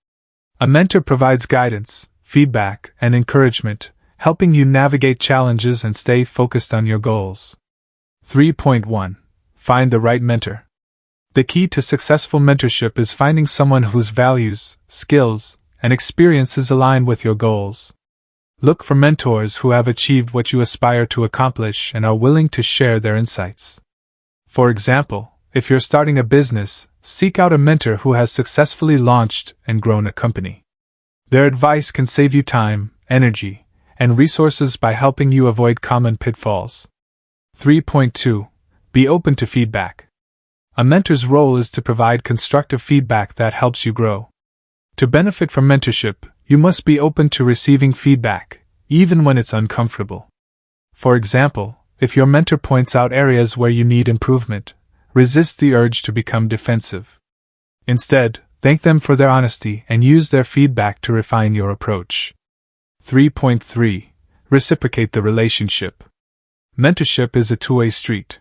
S1: A mentor provides guidance, feedback, and encouragement, helping you navigate challenges and stay focused on your goals. 3.1. Find the right mentor. The key to successful mentorship is finding someone whose values, skills, and experiences align with your goals. Look for mentors who have achieved what you aspire to accomplish and are willing to share their insights. For example, if you're starting a business, seek out a mentor who has successfully launched and grown a company. Their advice can save you time, energy, and resources by helping you avoid common pitfalls. 3.2. Be open to feedback. A mentor's role is to provide constructive feedback that helps you grow. To benefit from mentorship, you must be open to receiving feedback, even when it's uncomfortable. For example, if your mentor points out areas where you need improvement, resist the urge to become defensive. Instead, Thank them for their honesty and use their feedback to refine your approach. 3.3. Reciprocate the relationship. Mentorship is a two-way street.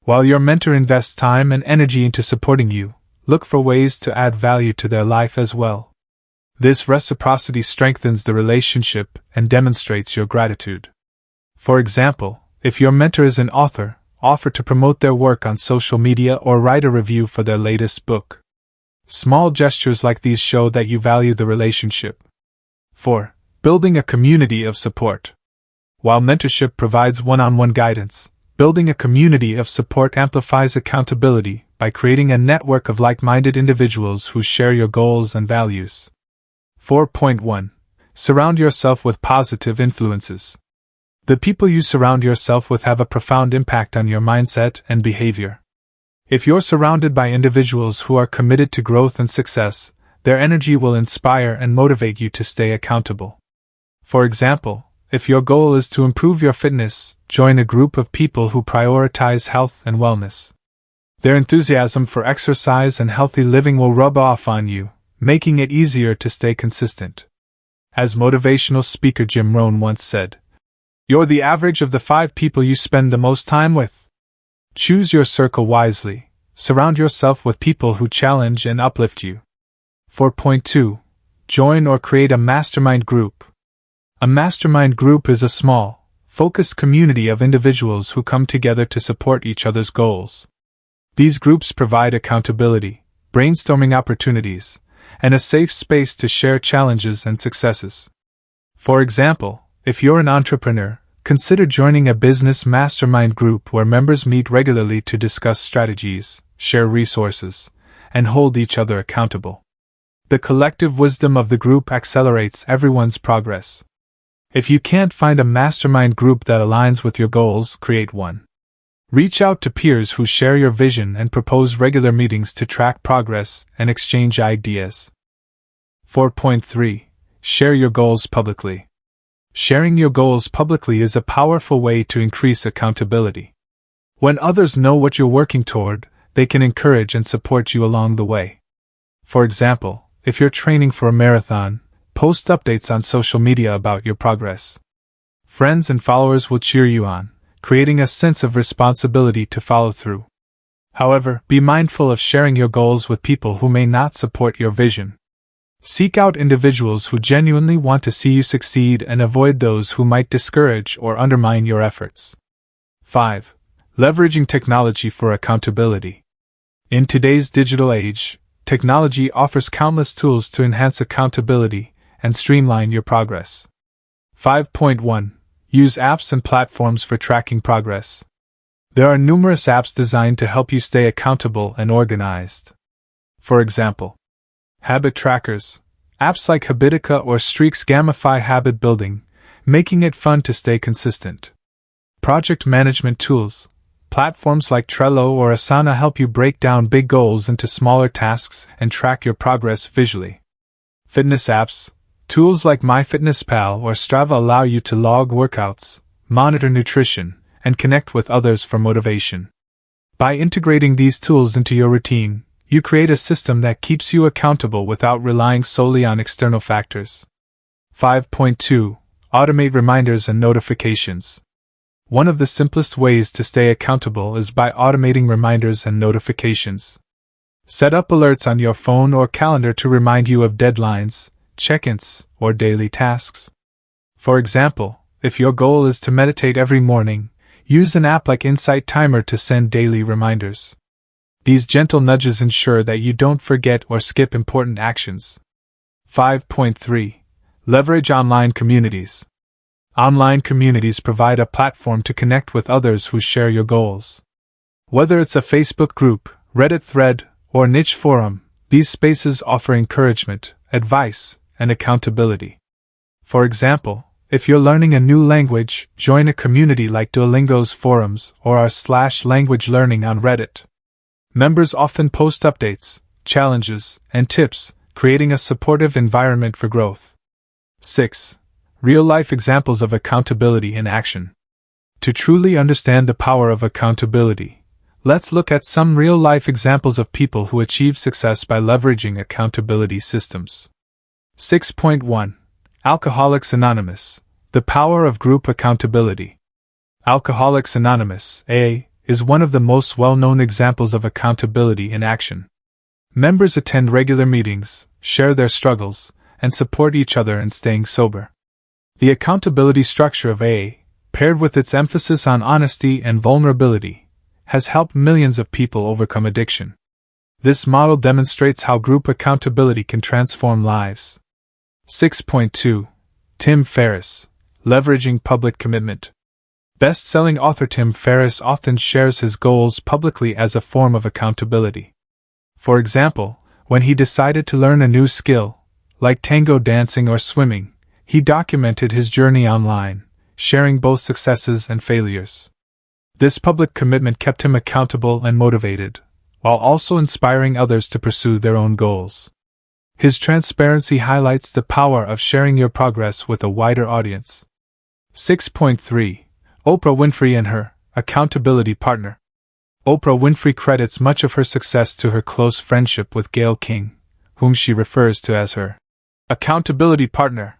S1: While your mentor invests time and energy into supporting you, look for ways to add value to their life as well. This reciprocity strengthens the relationship and demonstrates your gratitude. For example, if your mentor is an author, offer to promote their work on social media or write a review for their latest book. Small gestures like these show that you value the relationship. 4. Building a community of support. While mentorship provides one-on-one guidance, building a community of support amplifies accountability by creating a network of like-minded individuals who share your goals and values. 4.1. Surround yourself with positive influences. The people you surround yourself with have a profound impact on your mindset and behavior. If you're surrounded by individuals who are committed to growth and success, their energy will inspire and motivate you to stay accountable. For example, if your goal is to improve your fitness, join a group of people who prioritize health and wellness. Their enthusiasm for exercise and healthy living will rub off on you, making it easier to stay consistent. As motivational speaker Jim Rohn once said, "You're the average of the 5 people you spend the most time with." Choose your circle wisely. Surround yourself with people who challenge and uplift you. 4.2. Join or create a mastermind group. A mastermind group is a small, focused community of individuals who come together to support each other's goals. These groups provide accountability, brainstorming opportunities, and a safe space to share challenges and successes. For example, if you're an entrepreneur, consider joining a business mastermind group where members meet regularly to discuss strategies, share resources, and hold each other accountable. The collective wisdom of the group accelerates everyone's progress. If you can't find a mastermind group that aligns with your goals, create one. Reach out to peers who share your vision and propose regular meetings to track progress and exchange ideas. 4.3. Share your goals publicly. Sharing your goals publicly is a powerful way to increase accountability. When others know what you're working toward, they can encourage and support you along the way. For example, if you're training for a marathon, post updates on social media about your progress. Friends and followers will cheer you on, creating a sense of responsibility to follow through. However, be mindful of sharing your goals with people who may not support your vision. Seek out individuals who genuinely want to see you succeed and avoid those who might discourage or undermine your efforts. 5. Leveraging technology for accountability. In today's digital age, technology offers countless tools to enhance accountability and streamline your progress. 5.1. Use apps and platforms for tracking progress. There are numerous apps designed to help you stay accountable and organized. For example, habit trackers. Apps like Habitica or Streaks gamify habit building, making it fun to stay consistent. Project management tools. Platforms like Trello or Asana help you break down big goals into smaller tasks and track your progress visually. Fitness apps. Tools like MyFitnessPal or Strava allow you to log workouts, monitor nutrition, and connect with others for motivation. By integrating these tools into your routine, you create a system that keeps you accountable without relying solely on external factors. 5.2. Automate reminders and notifications. One of the simplest ways to stay accountable is by automating reminders and notifications. Set up alerts on your phone or calendar to remind you of deadlines, check-ins, or daily tasks. For example, if your goal is to meditate every morning, use an app like Insight Timer to send daily reminders. These gentle nudges ensure that you don't forget or skip important actions. 5.3. Leverage online communities. Online communities provide a platform to connect with others who share your goals. Whether it's a Facebook group, Reddit thread, or niche forum, these spaces offer encouragement, advice, and accountability. For example, if you're learning a new language, join a community like Duolingo's forums or r/language learning on Reddit. Members often post updates, challenges, and tips, creating a supportive environment for growth. 6. Real-life examples of accountability in action. To truly understand the power of accountability, Let's look at some real-life examples of people who achieve success by leveraging accountability systems. 6.1. Alcoholics Anonymous. The Power of Group Accountability. Alcoholics Anonymous, AA, is one of the most well-known examples of accountability in action. Members attend regular meetings, share their struggles, and support each other in staying sober. The accountability structure of AA, paired with its emphasis on honesty and vulnerability, has helped millions of people overcome addiction. This model demonstrates how group accountability can transform lives. 6.2. Tim Ferriss. Leveraging Public Commitment. Best-selling author Tim Ferriss often shares his goals publicly as a form of accountability. For example, when he decided to learn a new skill, like tango dancing or swimming, he documented his journey online, sharing both successes and failures. This public commitment kept him accountable and motivated, while also inspiring others to pursue their own goals. His transparency highlights the power of sharing your progress with a wider audience. 6.3. Oprah Winfrey and her accountability partner. Oprah Winfrey credits much of her success to her close friendship with Gayle King, whom she refers to as her accountability partner.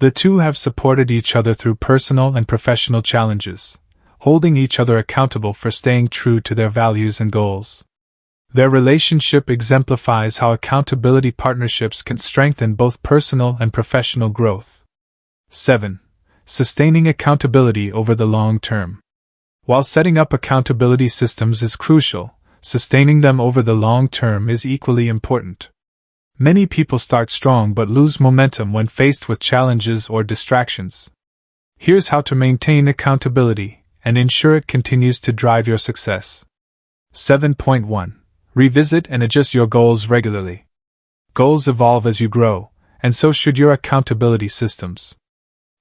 S1: The two have supported each other through personal and professional challenges, holding each other accountable for staying true to their values and goals. Their relationship exemplifies how accountability partnerships can strengthen both personal and professional growth. 7. Sustaining accountability over the long term. While setting up accountability systems is crucial, sustaining them over the long term is equally important. Many people start strong but lose momentum when faced with challenges or distractions. Here's how to maintain accountability and ensure it continues to drive your success. 7.1. Revisit and adjust your goals regularly. Goals evolve as you grow, and so should your accountability systems.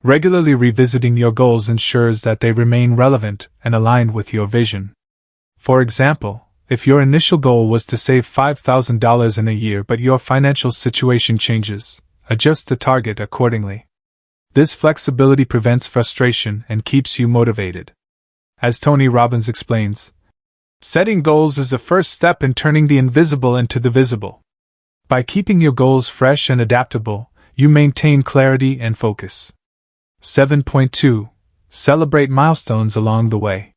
S1: Regularly revisiting your goals ensures that they remain relevant and aligned with your vision. For example, if your initial goal was to save $5,000 in a year but your financial situation changes, adjust the target accordingly. This flexibility prevents frustration and keeps you motivated. As Tony Robbins explains, setting goals is the first step in turning the invisible into the visible. By keeping your goals fresh and adaptable, you maintain clarity and focus. 7.2. Celebrate milestones along the way.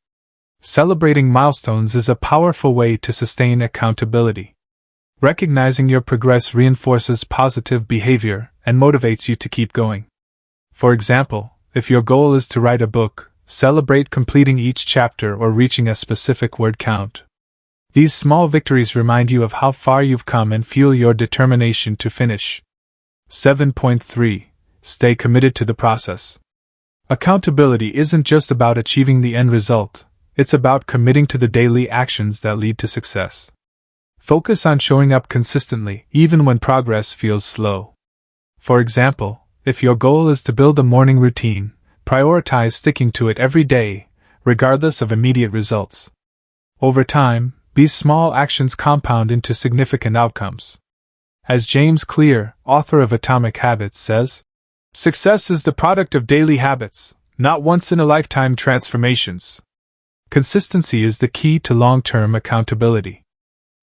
S1: Celebrating milestones is a powerful way to sustain accountability. Recognizing your progress reinforces positive behavior and motivates you to keep going. For example, if your goal is to write a book, celebrate completing each chapter or reaching a specific word count. These small victories remind you of how far you've come and fuel your determination to finish. 7.3. Stay committed to the process. Accountability isn't just about achieving the end result, it's about committing to the daily actions that lead to success. Focus on showing up consistently, even when progress feels slow. For example, if your goal is to build a morning routine, prioritize sticking to it every day, regardless of immediate results. Over time, these small actions compound into significant outcomes. As James Clear, author of Atomic Habits, says, "Success is the product of daily habits, not once-in-a-lifetime transformations." Consistency is the key to long-term accountability.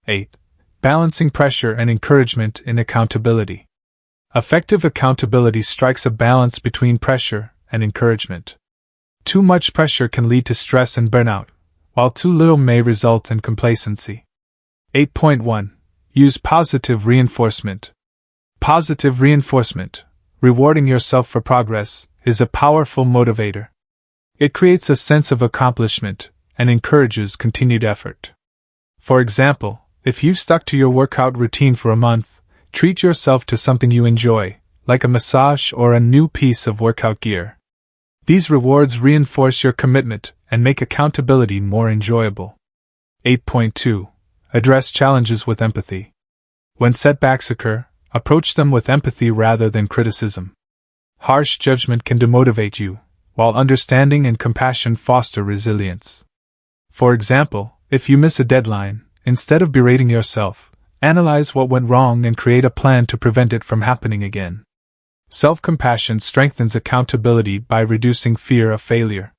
S1: 8. Balancing pressure and encouragement in accountability. Effective accountability strikes a balance between pressure and encouragement. Too much pressure can lead to stress and burnout, while too little may result in complacency. 8.1. Use positive reinforcement. Positive reinforcement, rewarding yourself for progress, is a powerful motivator. It creates a sense of accomplishment and encourages continued effort. For example, if you've stuck to your workout routine for a month, treat yourself to something you enjoy, like a massage or a new piece of workout gear. These rewards reinforce your commitment and make accountability more enjoyable. 8.2. Address challenges with empathy. When setbacks occur, approach them with empathy rather than criticism. Harsh judgment can demotivate you, while understanding and compassion foster resilience. For example, if you miss a deadline, instead of berating yourself, analyze what went wrong and create a plan to prevent it from happening again. Self-compassion strengthens accountability by reducing fear of failure.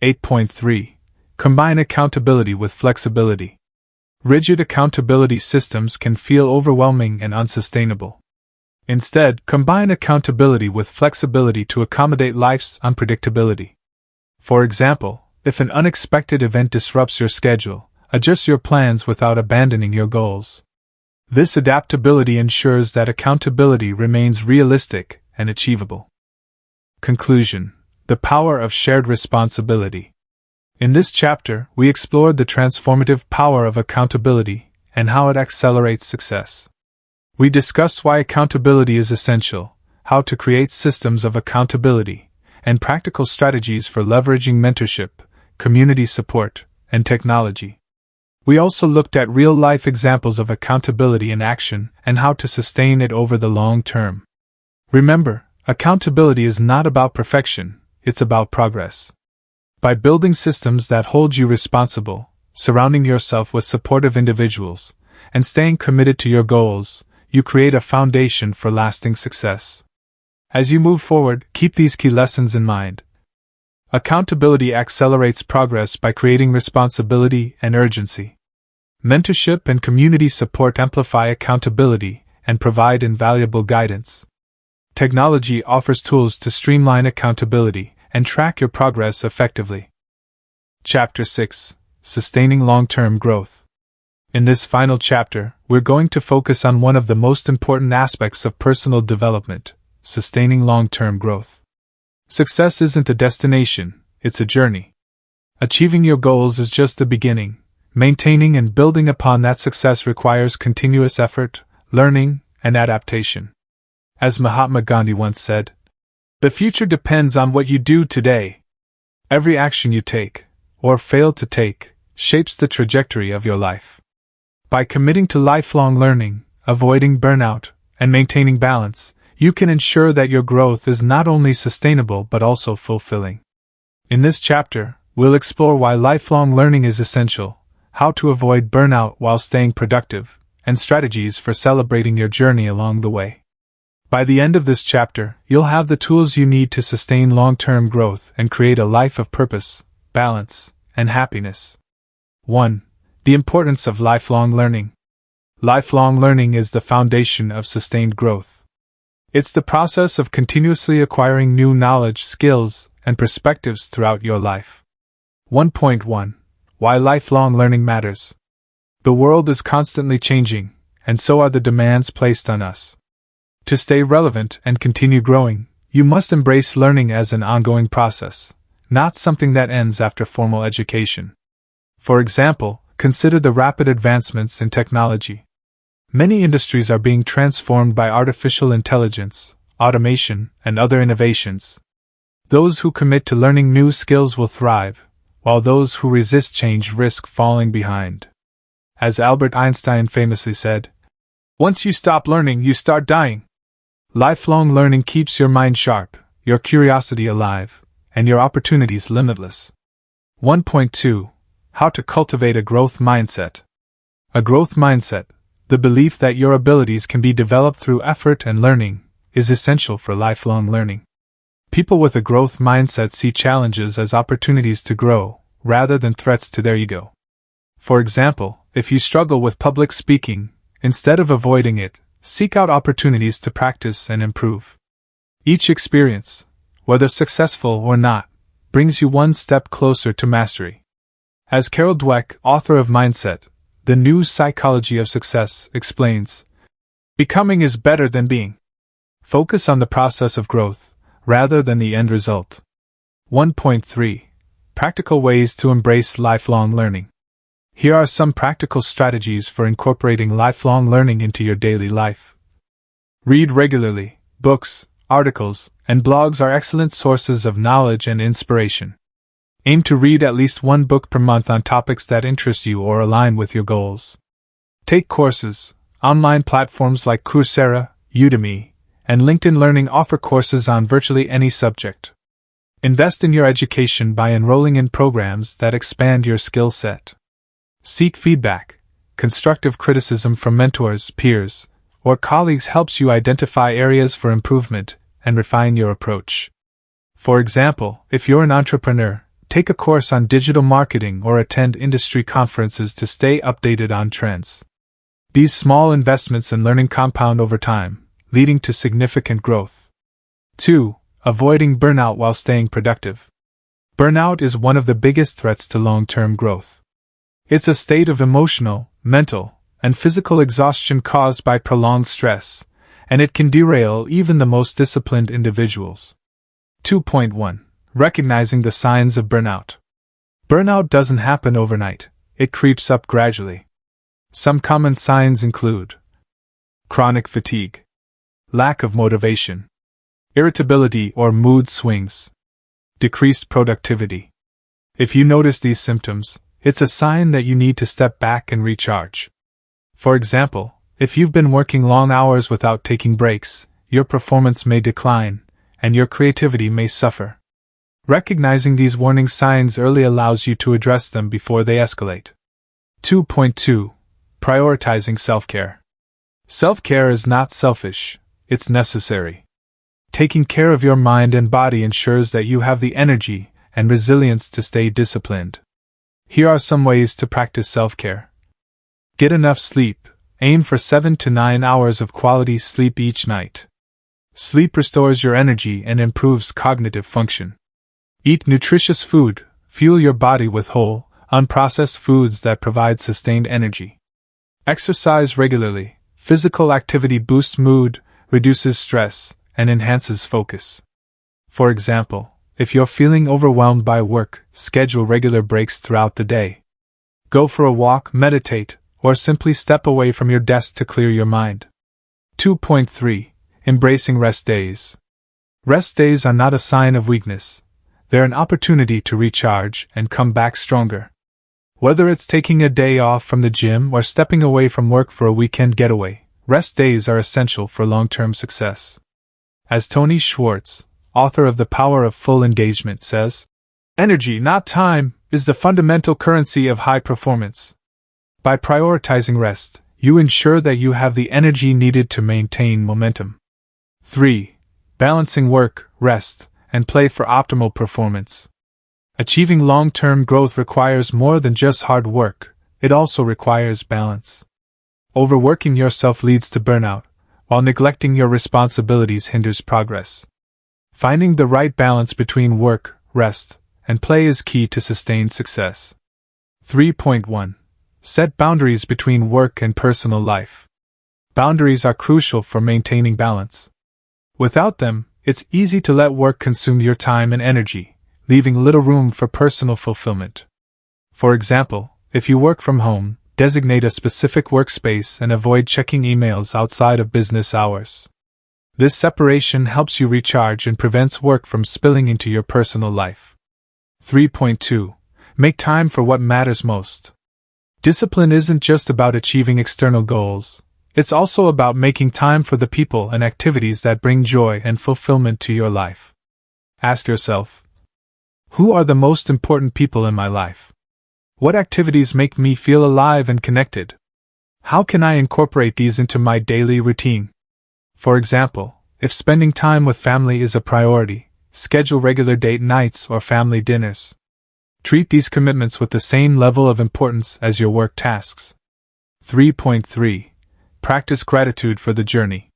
S1: 8.3. Combine accountability with flexibility. Rigid accountability systems can feel overwhelming and unsustainable. Instead, combine accountability with flexibility to accommodate life's unpredictability. For example, if an unexpected event disrupts your schedule, adjust your plans without abandoning your goals. This adaptability ensures that accountability remains realistic and achievable. Conclusion: the power of shared responsibility. In this chapter, we explored the transformative power of accountability and how it accelerates success. We discussed why accountability is essential, how to create systems of accountability, and practical strategies for leveraging mentorship, community support, and technology. We also looked at real-life examples of accountability in action and how to sustain it over the long term. Remember, accountability is not about perfection, it's about progress. By building systems that hold you responsible, surrounding yourself with supportive individuals, and staying committed to your goals, you create a foundation for lasting success. As you move forward, keep these key lessons in mind. Accountability accelerates progress by creating responsibility and urgency. Mentorship and community support amplify accountability and provide invaluable guidance. Technology offers tools to streamline accountability and track your progress effectively. Chapter 6: Sustaining Long-Term Growth. In this final chapter, we're going to focus on one of the most important aspects of personal development: sustaining long-term growth. Success isn't a destination, it's a journey. Achieving your goals is just the beginning. Maintaining and building upon that success requires continuous effort, learning, and adaptation. As Mahatma Gandhi once said, "The future depends on what you do today." Every action you take, or fail to take, shapes the trajectory of your life. By committing to lifelong learning, avoiding burnout, and maintaining balance, you can ensure that your growth is not only sustainable but also fulfilling. In this chapter, we'll explore why lifelong learning is essential, how to avoid burnout while staying productive, and strategies for celebrating your journey along the way. By the end of this chapter, you'll have the tools you need to sustain long-term growth and create a life of purpose, balance, and happiness. 1. The importance of lifelong learning. Lifelong learning is the foundation of sustained growth. It's the process of continuously acquiring new knowledge, skills, and perspectives throughout your life. 1.1. Why lifelong learning matters. The world is constantly changing, and so are the demands placed on us. To stay relevant and continue growing, you must embrace learning as an ongoing process, not something that ends after formal education. For example, consider the rapid advancements in technology. Many industries are being transformed by artificial intelligence, automation, and other innovations. Those who commit to learning new skills will thrive, while those who resist change risk falling behind. As Albert Einstein famously said, "Once you stop learning, you start dying." Lifelong learning keeps your mind sharp, your curiosity alive, and your opportunities limitless. 1.2. How to cultivate a growth mindset. A growth mindset, the belief that your abilities can be developed through effort and learning, is essential for lifelong learning. People with a growth mindset see challenges as opportunities to grow, rather than threats to their ego. For example, if you struggle with public speaking, instead of avoiding it, seek out opportunities to practice and improve. Each experience, whether successful or not, brings you one step closer to mastery. As Carol Dweck, author of Mindset, The New Psychology of Success, explains, becoming is better than being. Focus on the process of growth, rather than the end result. 1.3. Practical ways to embrace lifelong learning. Here are some practical strategies for incorporating lifelong learning into your daily life. Read regularly. Books, articles, and blogs are excellent sources of knowledge and inspiration. Aim to read at least one book per month on topics that interest you or align with your goals. Take courses. Online platforms like Coursera, Udemy, and LinkedIn Learning offer courses on virtually any subject. Invest in your education by enrolling in programs that expand your skill set. Seek feedback. Constructive criticism from mentors, peers, or colleagues helps you identify areas for improvement and refine your approach. For example, if you're an entrepreneur, take a course on digital marketing, or attend industry conferences to stay updated on trends. These small investments in learning compound over time, leading to significant growth. 2. Avoiding burnout while staying productive. Burnout is one of the biggest threats to long-term growth. It's a state of emotional, mental, and physical exhaustion caused by prolonged stress, and it can derail even the most disciplined individuals. 2.1. Recognizing the signs of burnout. Burnout doesn't happen overnight, it creeps up gradually. Some common signs include chronic fatigue, lack of motivation, irritability or mood swings, decreased productivity. If you notice these symptoms, it's a sign that you need to step back and recharge. For example, if you've been working long hours without taking breaks, your performance may decline, and your creativity may suffer. Recognizing these warning signs early allows you to address them before they escalate. 2.2. Prioritizing self-care. Self-care is not selfish, it's necessary. Taking care of your mind and body ensures that you have the energy and resilience to stay disciplined. Here are some ways to practice self-care. Get enough sleep. Aim for 7 to 9 hours of quality sleep each night. Sleep restores your energy and improves cognitive function. Eat nutritious food. Fuel your body with whole, unprocessed foods that provide sustained energy. Exercise regularly. Physical activity boosts mood, reduces stress, and enhances focus. For example, if you're feeling overwhelmed by work, schedule regular breaks throughout the day. Go for a walk, meditate, or simply step away from your desk to clear your mind. 2.3. Embracing rest days. Rest days are not a sign of weakness. They're an opportunity to recharge and come back stronger. Whether it's taking a day off from the gym or stepping away from work for a weekend getaway, rest days are essential for long-term success. As Tony Schwartz, author of The Power of Full Engagement, says, "Energy, not time, is the fundamental currency of high performance." By prioritizing rest, you ensure that you have the energy needed to maintain momentum. 3. Balancing work, rest, and play for optimal performance. Achieving long-term growth requires more than just hard work, it also requires balance. Overworking yourself leads to burnout, while neglecting your responsibilities hinders progress. Finding the right balance between work, rest, and play is key to sustained success. 3.1. Set boundaries between work and personal life. Boundaries are crucial for maintaining balance. Without them, it's easy to let work consume your time and energy, leaving little room for personal fulfillment. For example, if you work from home, designate a specific workspace and avoid checking emails outside of business hours. This separation helps you recharge and prevents work from spilling into your personal life. 3.2. Make time for what matters most. Discipline isn't just about achieving external goals, it's also about making time for the people and activities that bring joy and fulfillment to your life. Ask yourself, who are the most important people in my life? What activities make me feel alive and connected? How can I incorporate these into my daily routine? For example, if spending time with family is a priority, schedule regular date nights or family dinners. Treat these commitments with the same level of importance as your work tasks. 3.3. Practice gratitude for the journey.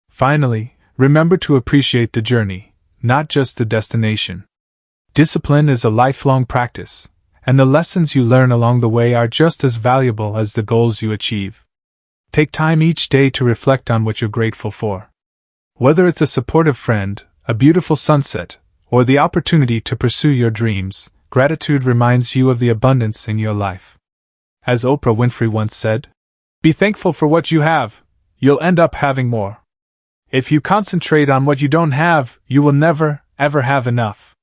S1: Finally, remember to appreciate the journey, not just the destination. Discipline is a lifelong practice, and the lessons you learn along the way are just as valuable as the goals you achieve. Take time each day to reflect on what you're grateful for. Whether it's a supportive friend, a beautiful sunset, or the opportunity to pursue your dreams, gratitude reminds you of the abundance in your life. As Oprah Winfrey once said, "Be thankful for what you have, you'll end up having more. If you concentrate on what you don't have, you will never, ever have enough."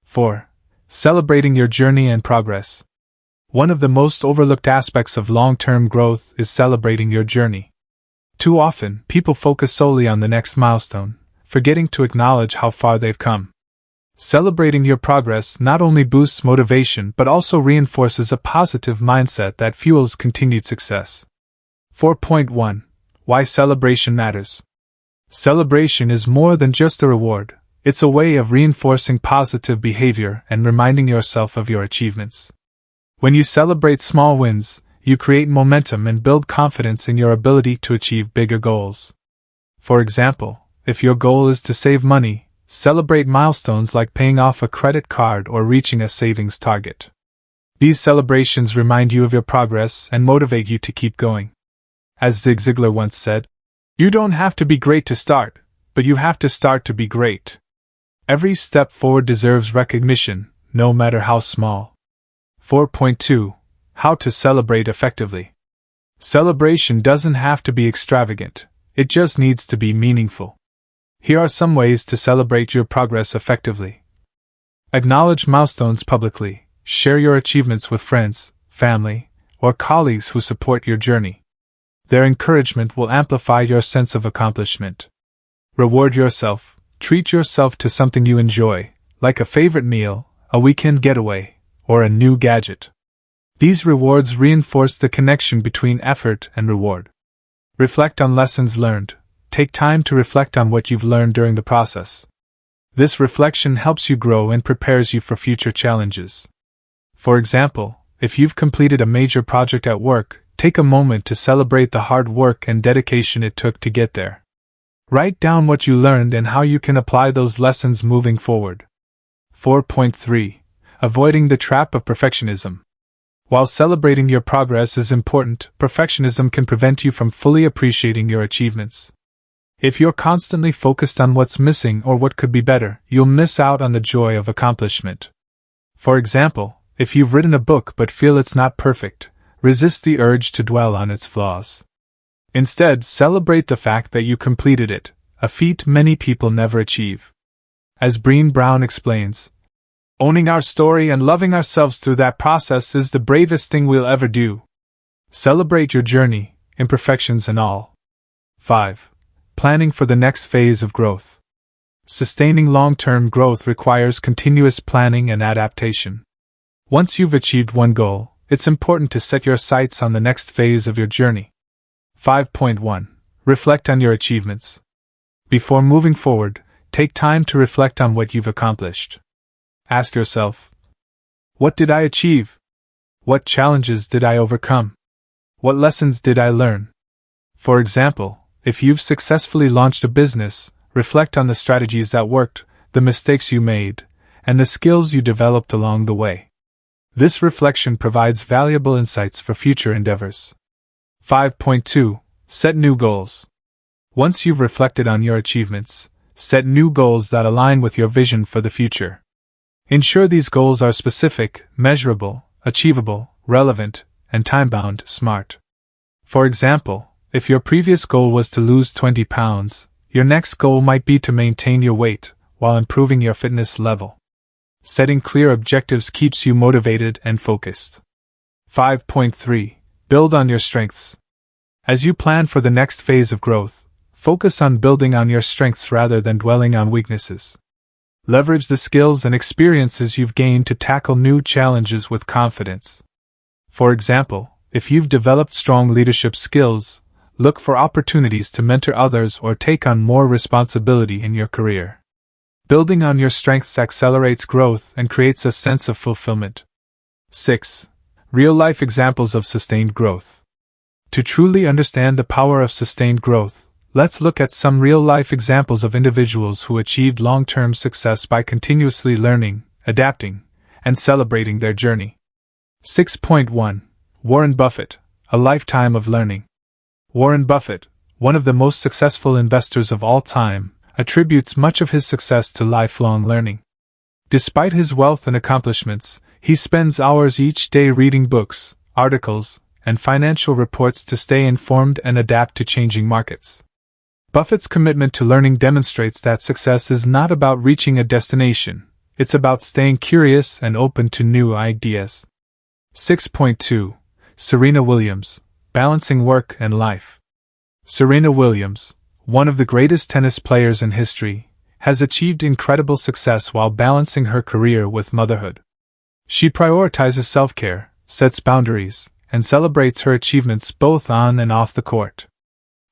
S1: 4. Celebrating your journey and progress. One of the most overlooked aspects of long-term growth is celebrating your journey. Too often, people focus solely on the next milestone, forgetting to acknowledge how far they've come. Celebrating your progress not only boosts motivation but also reinforces a positive mindset that fuels continued success. 4.1. Why celebration matters. Celebration is more than just a reward, It's a way of reinforcing positive behavior and reminding yourself of your achievements. When you celebrate small wins, you create momentum and build confidence in your ability to achieve bigger goals. For example, if your goal is to save money, celebrate milestones like paying off a credit card or reaching a savings target. These celebrations remind you of your progress and motivate you to keep going. As Zig Ziglar once said, "You don't have to be great to start, but you have to start to be great." Every step forward deserves recognition, no matter how small. 4.2. How to celebrate effectively. Celebration doesn't have to be extravagant, it just needs to be meaningful. Here are some ways to celebrate your progress effectively. Acknowledge milestones publicly. Share your achievements with friends, family, or colleagues who support your journey. Their encouragement will amplify your sense of accomplishment. Reward yourself. Treat yourself to something you enjoy, like a favorite meal, a weekend getaway, or a new gadget. These rewards reinforce the connection between effort and reward. Reflect on lessons learned. Take time to reflect on what you've learned during the process. This reflection helps you grow and prepares you for future challenges. For example, if you've completed a major project at work, take a moment to celebrate the hard work and dedication it took to get there. Write down what you learned and how you can apply those lessons moving forward. 4.3. Avoiding the trap of perfectionism. While celebrating your progress is important, perfectionism can prevent you from fully appreciating your achievements. If you're constantly focused on what's missing or what could be better, you'll miss out on the joy of accomplishment. For example, if you've written a book but feel it's not perfect, resist the urge to dwell on its flaws. Instead, celebrate the fact that you completed it, a feat many people never achieve. As Brené Brown explains, owning our story and loving ourselves through that process is the bravest thing we'll ever do. Celebrate your journey, imperfections and all. 5. Planning for the next phase of growth. Sustaining long-term growth requires continuous planning and adaptation. Once you've achieved one goal, it's important to set your sights on the next phase of your journey. 5.1. Reflect on your achievements. Before moving forward, take time to reflect on what you've accomplished. Ask yourself, what did I achieve? What challenges did I overcome? What lessons did I learn? For example, if you've successfully launched a business, reflect on the strategies that worked, the mistakes you made, and the skills you developed along the way. This reflection provides valuable insights for future endeavors. 5.2. Set new goals. Once you've reflected on your achievements, set new goals that align with your vision for the future. Ensure these goals are specific, measurable, achievable, relevant, and time-bound. Smart. For example, if your previous goal was to lose 20 pounds, your next goal might be to maintain your weight while improving your fitness level. Setting clear objectives keeps you motivated and focused. 5.3. Build on your strengths. As you plan for the next phase of growth, focus on building on your strengths rather than dwelling on weaknesses. Leverage the skills and experiences you've gained to tackle new challenges with confidence. For example, if you've developed strong leadership skills, look for opportunities to mentor others or take on more responsibility in your career. Building on your strengths accelerates growth and creates a sense of fulfillment. 6. Real-life examples of sustained growth. To truly understand the power of sustained growth, let's look at some real-life examples of individuals who achieved long-term success by continuously learning, adapting, and celebrating their journey. 6.1. Warren Buffett, a lifetime of learning. Warren Buffett, one of the most successful investors of all time, attributes much of his success to lifelong learning. Despite his wealth and accomplishments, he spends hours each day reading books, articles, and financial reports to stay informed and adapt to changing markets. Buffett's commitment to learning demonstrates that success is not about reaching a destination, it's about staying curious and open to new ideas. 6.2. Serena Williams, balancing work and life. Serena Williams, one of the greatest tennis players in history, has achieved incredible success while balancing her career with motherhood. She prioritizes self-care, sets boundaries, and celebrates her achievements both on and off the court.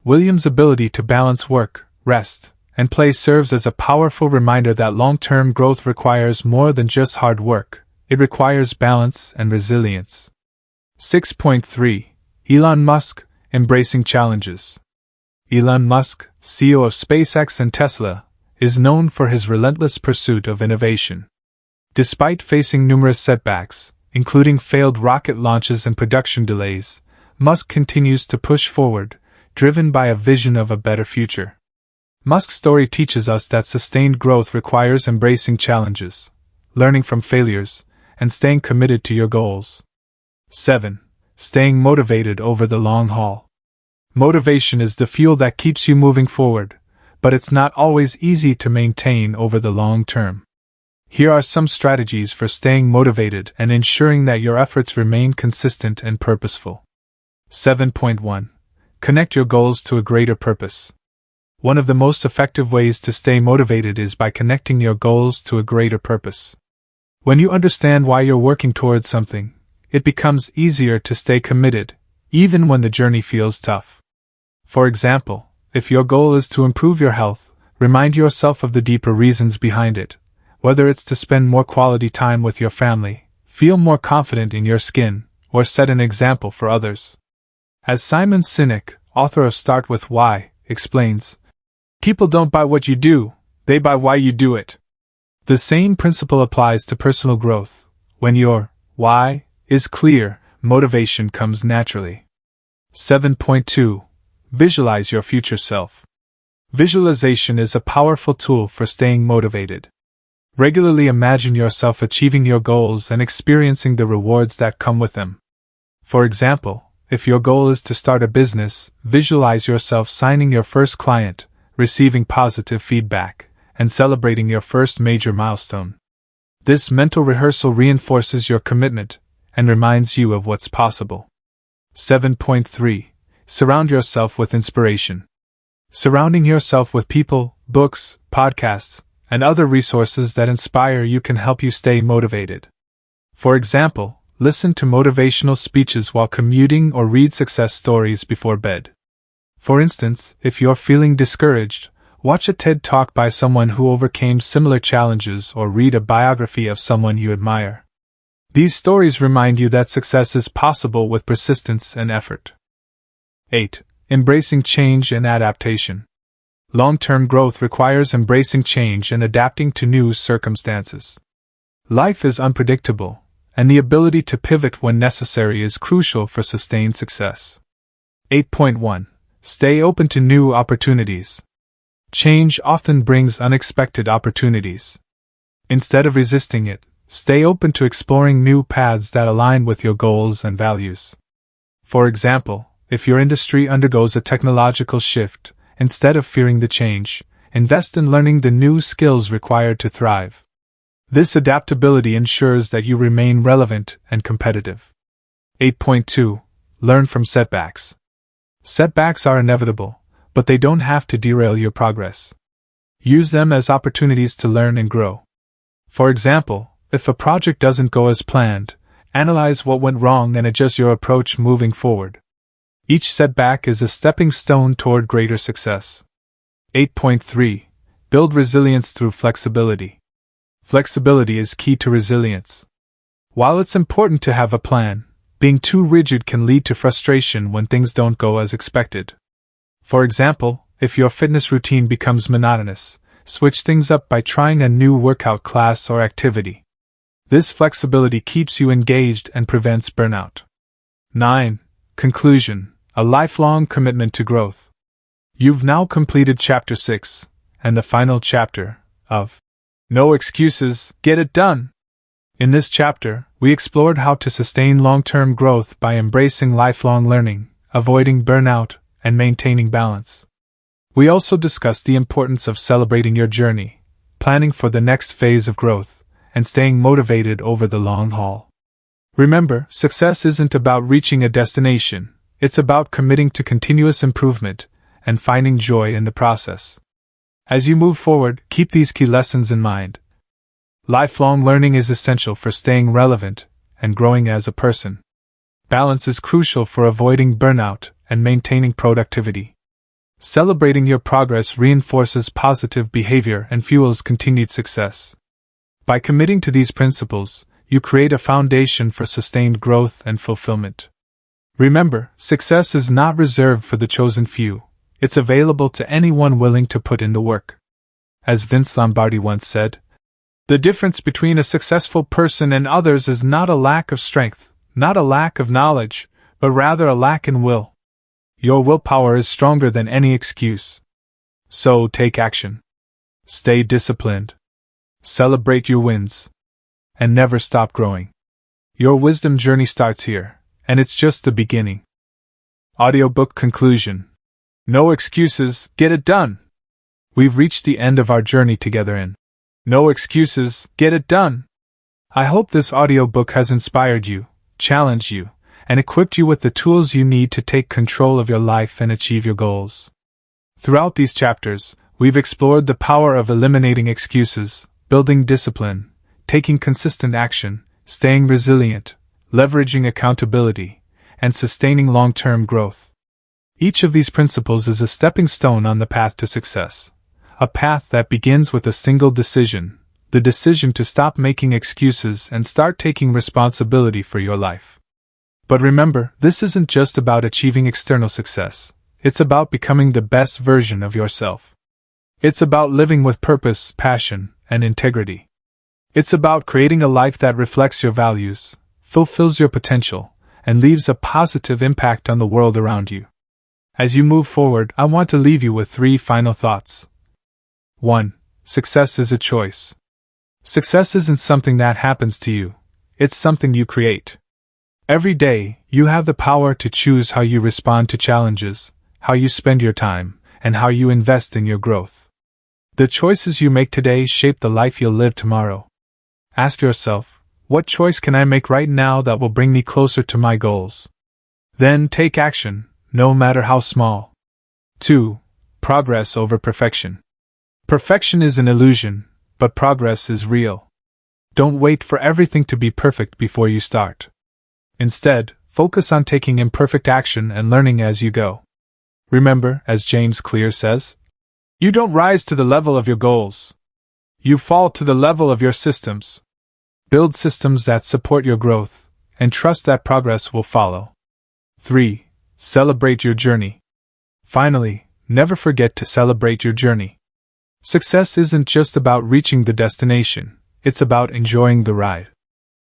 S1: Williams' ability to balance work, rest, and play serves as a powerful reminder that long-term growth requires more than just hard work. It requires balance and resilience. 6.3. Elon Musk, embracing challenges. Elon Musk, CEO of SpaceX and Tesla, is known for his relentless pursuit of innovation. Despite facing numerous setbacks, including failed rocket launches and production delays, Musk continues to push forward, driven by a vision of a better future. Musk's story teaches us that sustained growth requires embracing challenges, learning from failures, and staying committed to your goals. 7. Staying motivated over the long haul. Motivation is the fuel that keeps you moving forward, but it's not always easy to maintain over the long term. Here are some strategies for staying motivated and ensuring that your efforts remain consistent and purposeful. 7.1. Connect your goals to a greater purpose. One of the most effective ways to stay motivated is by connecting your goals to a greater purpose. When you understand why you're working towards something, it becomes easier to stay committed, even when the journey feels tough. For example, if your goal is to improve your health, remind yourself of the deeper reasons behind it, whether it's to spend more quality time with your family, feel more confident in your skin, or set an example for others. As Simon Sinek, author of Start With Why, explains, people don't buy what you do, they buy why you do it. The same principle applies to personal growth. When your why is clear, motivation comes naturally. 7.2. Visualize your future self. Visualization is a powerful tool for staying motivated. Regularly imagine yourself achieving your goals and experiencing the rewards that come with them. For example, if your goal is to start a business, visualize yourself signing your first client, receiving positive feedback, and celebrating your first major milestone. This mental rehearsal reinforces your commitment and reminds you of what's possible. 7.3. Surround yourself with inspiration. Surrounding yourself with people, books, podcasts, and other resources that inspire you can help you stay motivated. For example, listen to motivational speeches while commuting or read success stories before bed. For instance, if you're feeling discouraged, watch a TED Talk by someone who overcame similar challenges or read a biography of someone you admire. These stories remind you that success is possible with persistence and effort. 8. Embracing change and adaptation. Long-term growth requires embracing change and adapting to new circumstances. Life is unpredictable, and the ability to pivot when necessary is crucial for sustained success. 8.1. Stay open to new opportunities. Change often brings unexpected opportunities. Instead of resisting it, stay open to exploring new paths that align with your goals and values. For example, if your industry undergoes a technological shift, instead of fearing the change, invest in learning the new skills required to thrive. This adaptability ensures that you remain relevant and competitive. 8.2. Learn from setbacks. Setbacks are inevitable, but they don't have to derail your progress. Use them as opportunities to learn and grow. For example, if a project doesn't go as planned, analyze what went wrong and adjust your approach moving forward. Each setback is a stepping stone toward greater success. 8.3. Build resilience through flexibility. Flexibility is key to resilience. While it's important to have a plan, being too rigid can lead to frustration when things don't go as expected. For example, if your fitness routine becomes monotonous, switch things up by trying a new workout class or activity. This flexibility keeps you engaged and prevents burnout. 9. Conclusion: a lifelong commitment to growth. You've now completed Chapter 6, and the final chapter, of No Excuses, Get It Done. In this chapter, we explored how to sustain long-term growth by embracing lifelong learning, avoiding burnout, and maintaining balance. We also discussed the importance of celebrating your journey, planning for the next phase of growth, and staying motivated over the long haul. Remember, success isn't about reaching a destination, it's about committing to continuous improvement and finding joy in the process. As you move forward, keep these key lessons in mind. Lifelong learning is essential for staying relevant and growing as a person. Balance is crucial for avoiding burnout and maintaining productivity. Celebrating your progress reinforces positive behavior and fuels continued success. By committing to these principles, you create a foundation for sustained growth and fulfillment. Remember, success is not reserved for the chosen few. It's available to anyone willing to put in the work. As Vince Lombardi once said, "The difference between a successful person and others is not a lack of strength, not a lack of knowledge, but rather a lack in will." Your willpower is stronger than any excuse. So take action. Stay disciplined. Celebrate your wins. And never stop growing. Your wisdom journey starts here, and it's just the beginning. Audiobook conclusion. No excuses, get it done. We've reached the end of our journey together in No Excuses, Get It Done. I hope this audiobook has inspired you, challenged you, and equipped you with the tools you need to take control of your life and achieve your goals. Throughout these chapters, we've explored the power of eliminating excuses, building discipline, taking consistent action, staying resilient, leveraging accountability, and sustaining long-term growth. Each of these principles is a stepping stone on the path to success. A path that begins with a single decision, the decision to stop making excuses and start taking responsibility for your life. But remember, this isn't just about achieving external success. It's about becoming the best version of yourself. It's about living with purpose, passion, and integrity. It's about creating a life that reflects your values, fulfills your potential, and leaves a positive impact on the world around you. As you move forward, I want to leave you with 3 final thoughts. 1. Success is a choice. Success isn't something that happens to you. It's something you create. Every day, you have the power to choose how you respond to challenges, how you spend your time, and how you invest in your growth. The choices you make today shape the life you'll live tomorrow. Ask yourself, what choice can I make right now that will bring me closer to my goals? Then take action, no matter how small. 2. Progress over perfection. Perfection is an illusion, but progress is real. Don't wait for everything to be perfect before you start. Instead, focus on taking imperfect action and learning as you go. Remember, as James Clear says, you don't rise to the level of your goals. You fall to the level of your systems. Build systems that support your growth, and trust that progress will follow. 3. Celebrate your journey. Finally, never forget to celebrate your journey. Success isn't just about reaching the destination, it's about enjoying the ride.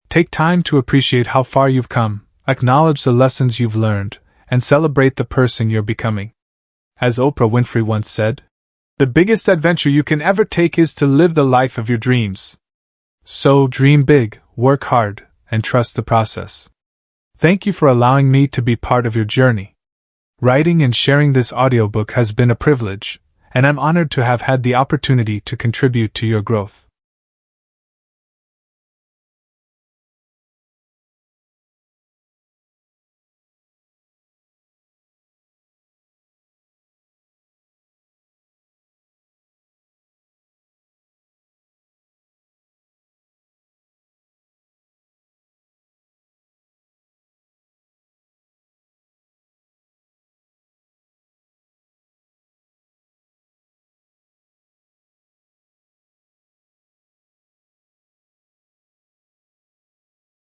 S1: Take time to appreciate how far you've come, acknowledge the lessons you've learned, and celebrate the person you're becoming. As Oprah Winfrey once said, "The biggest adventure you can ever take is to live the life of your dreams." So dream big, work hard, and trust the process. Thank you for allowing me to be part of your journey. Writing and sharing this audiobook has been a privilege, and I'm honored to have had the opportunity to contribute to your growth.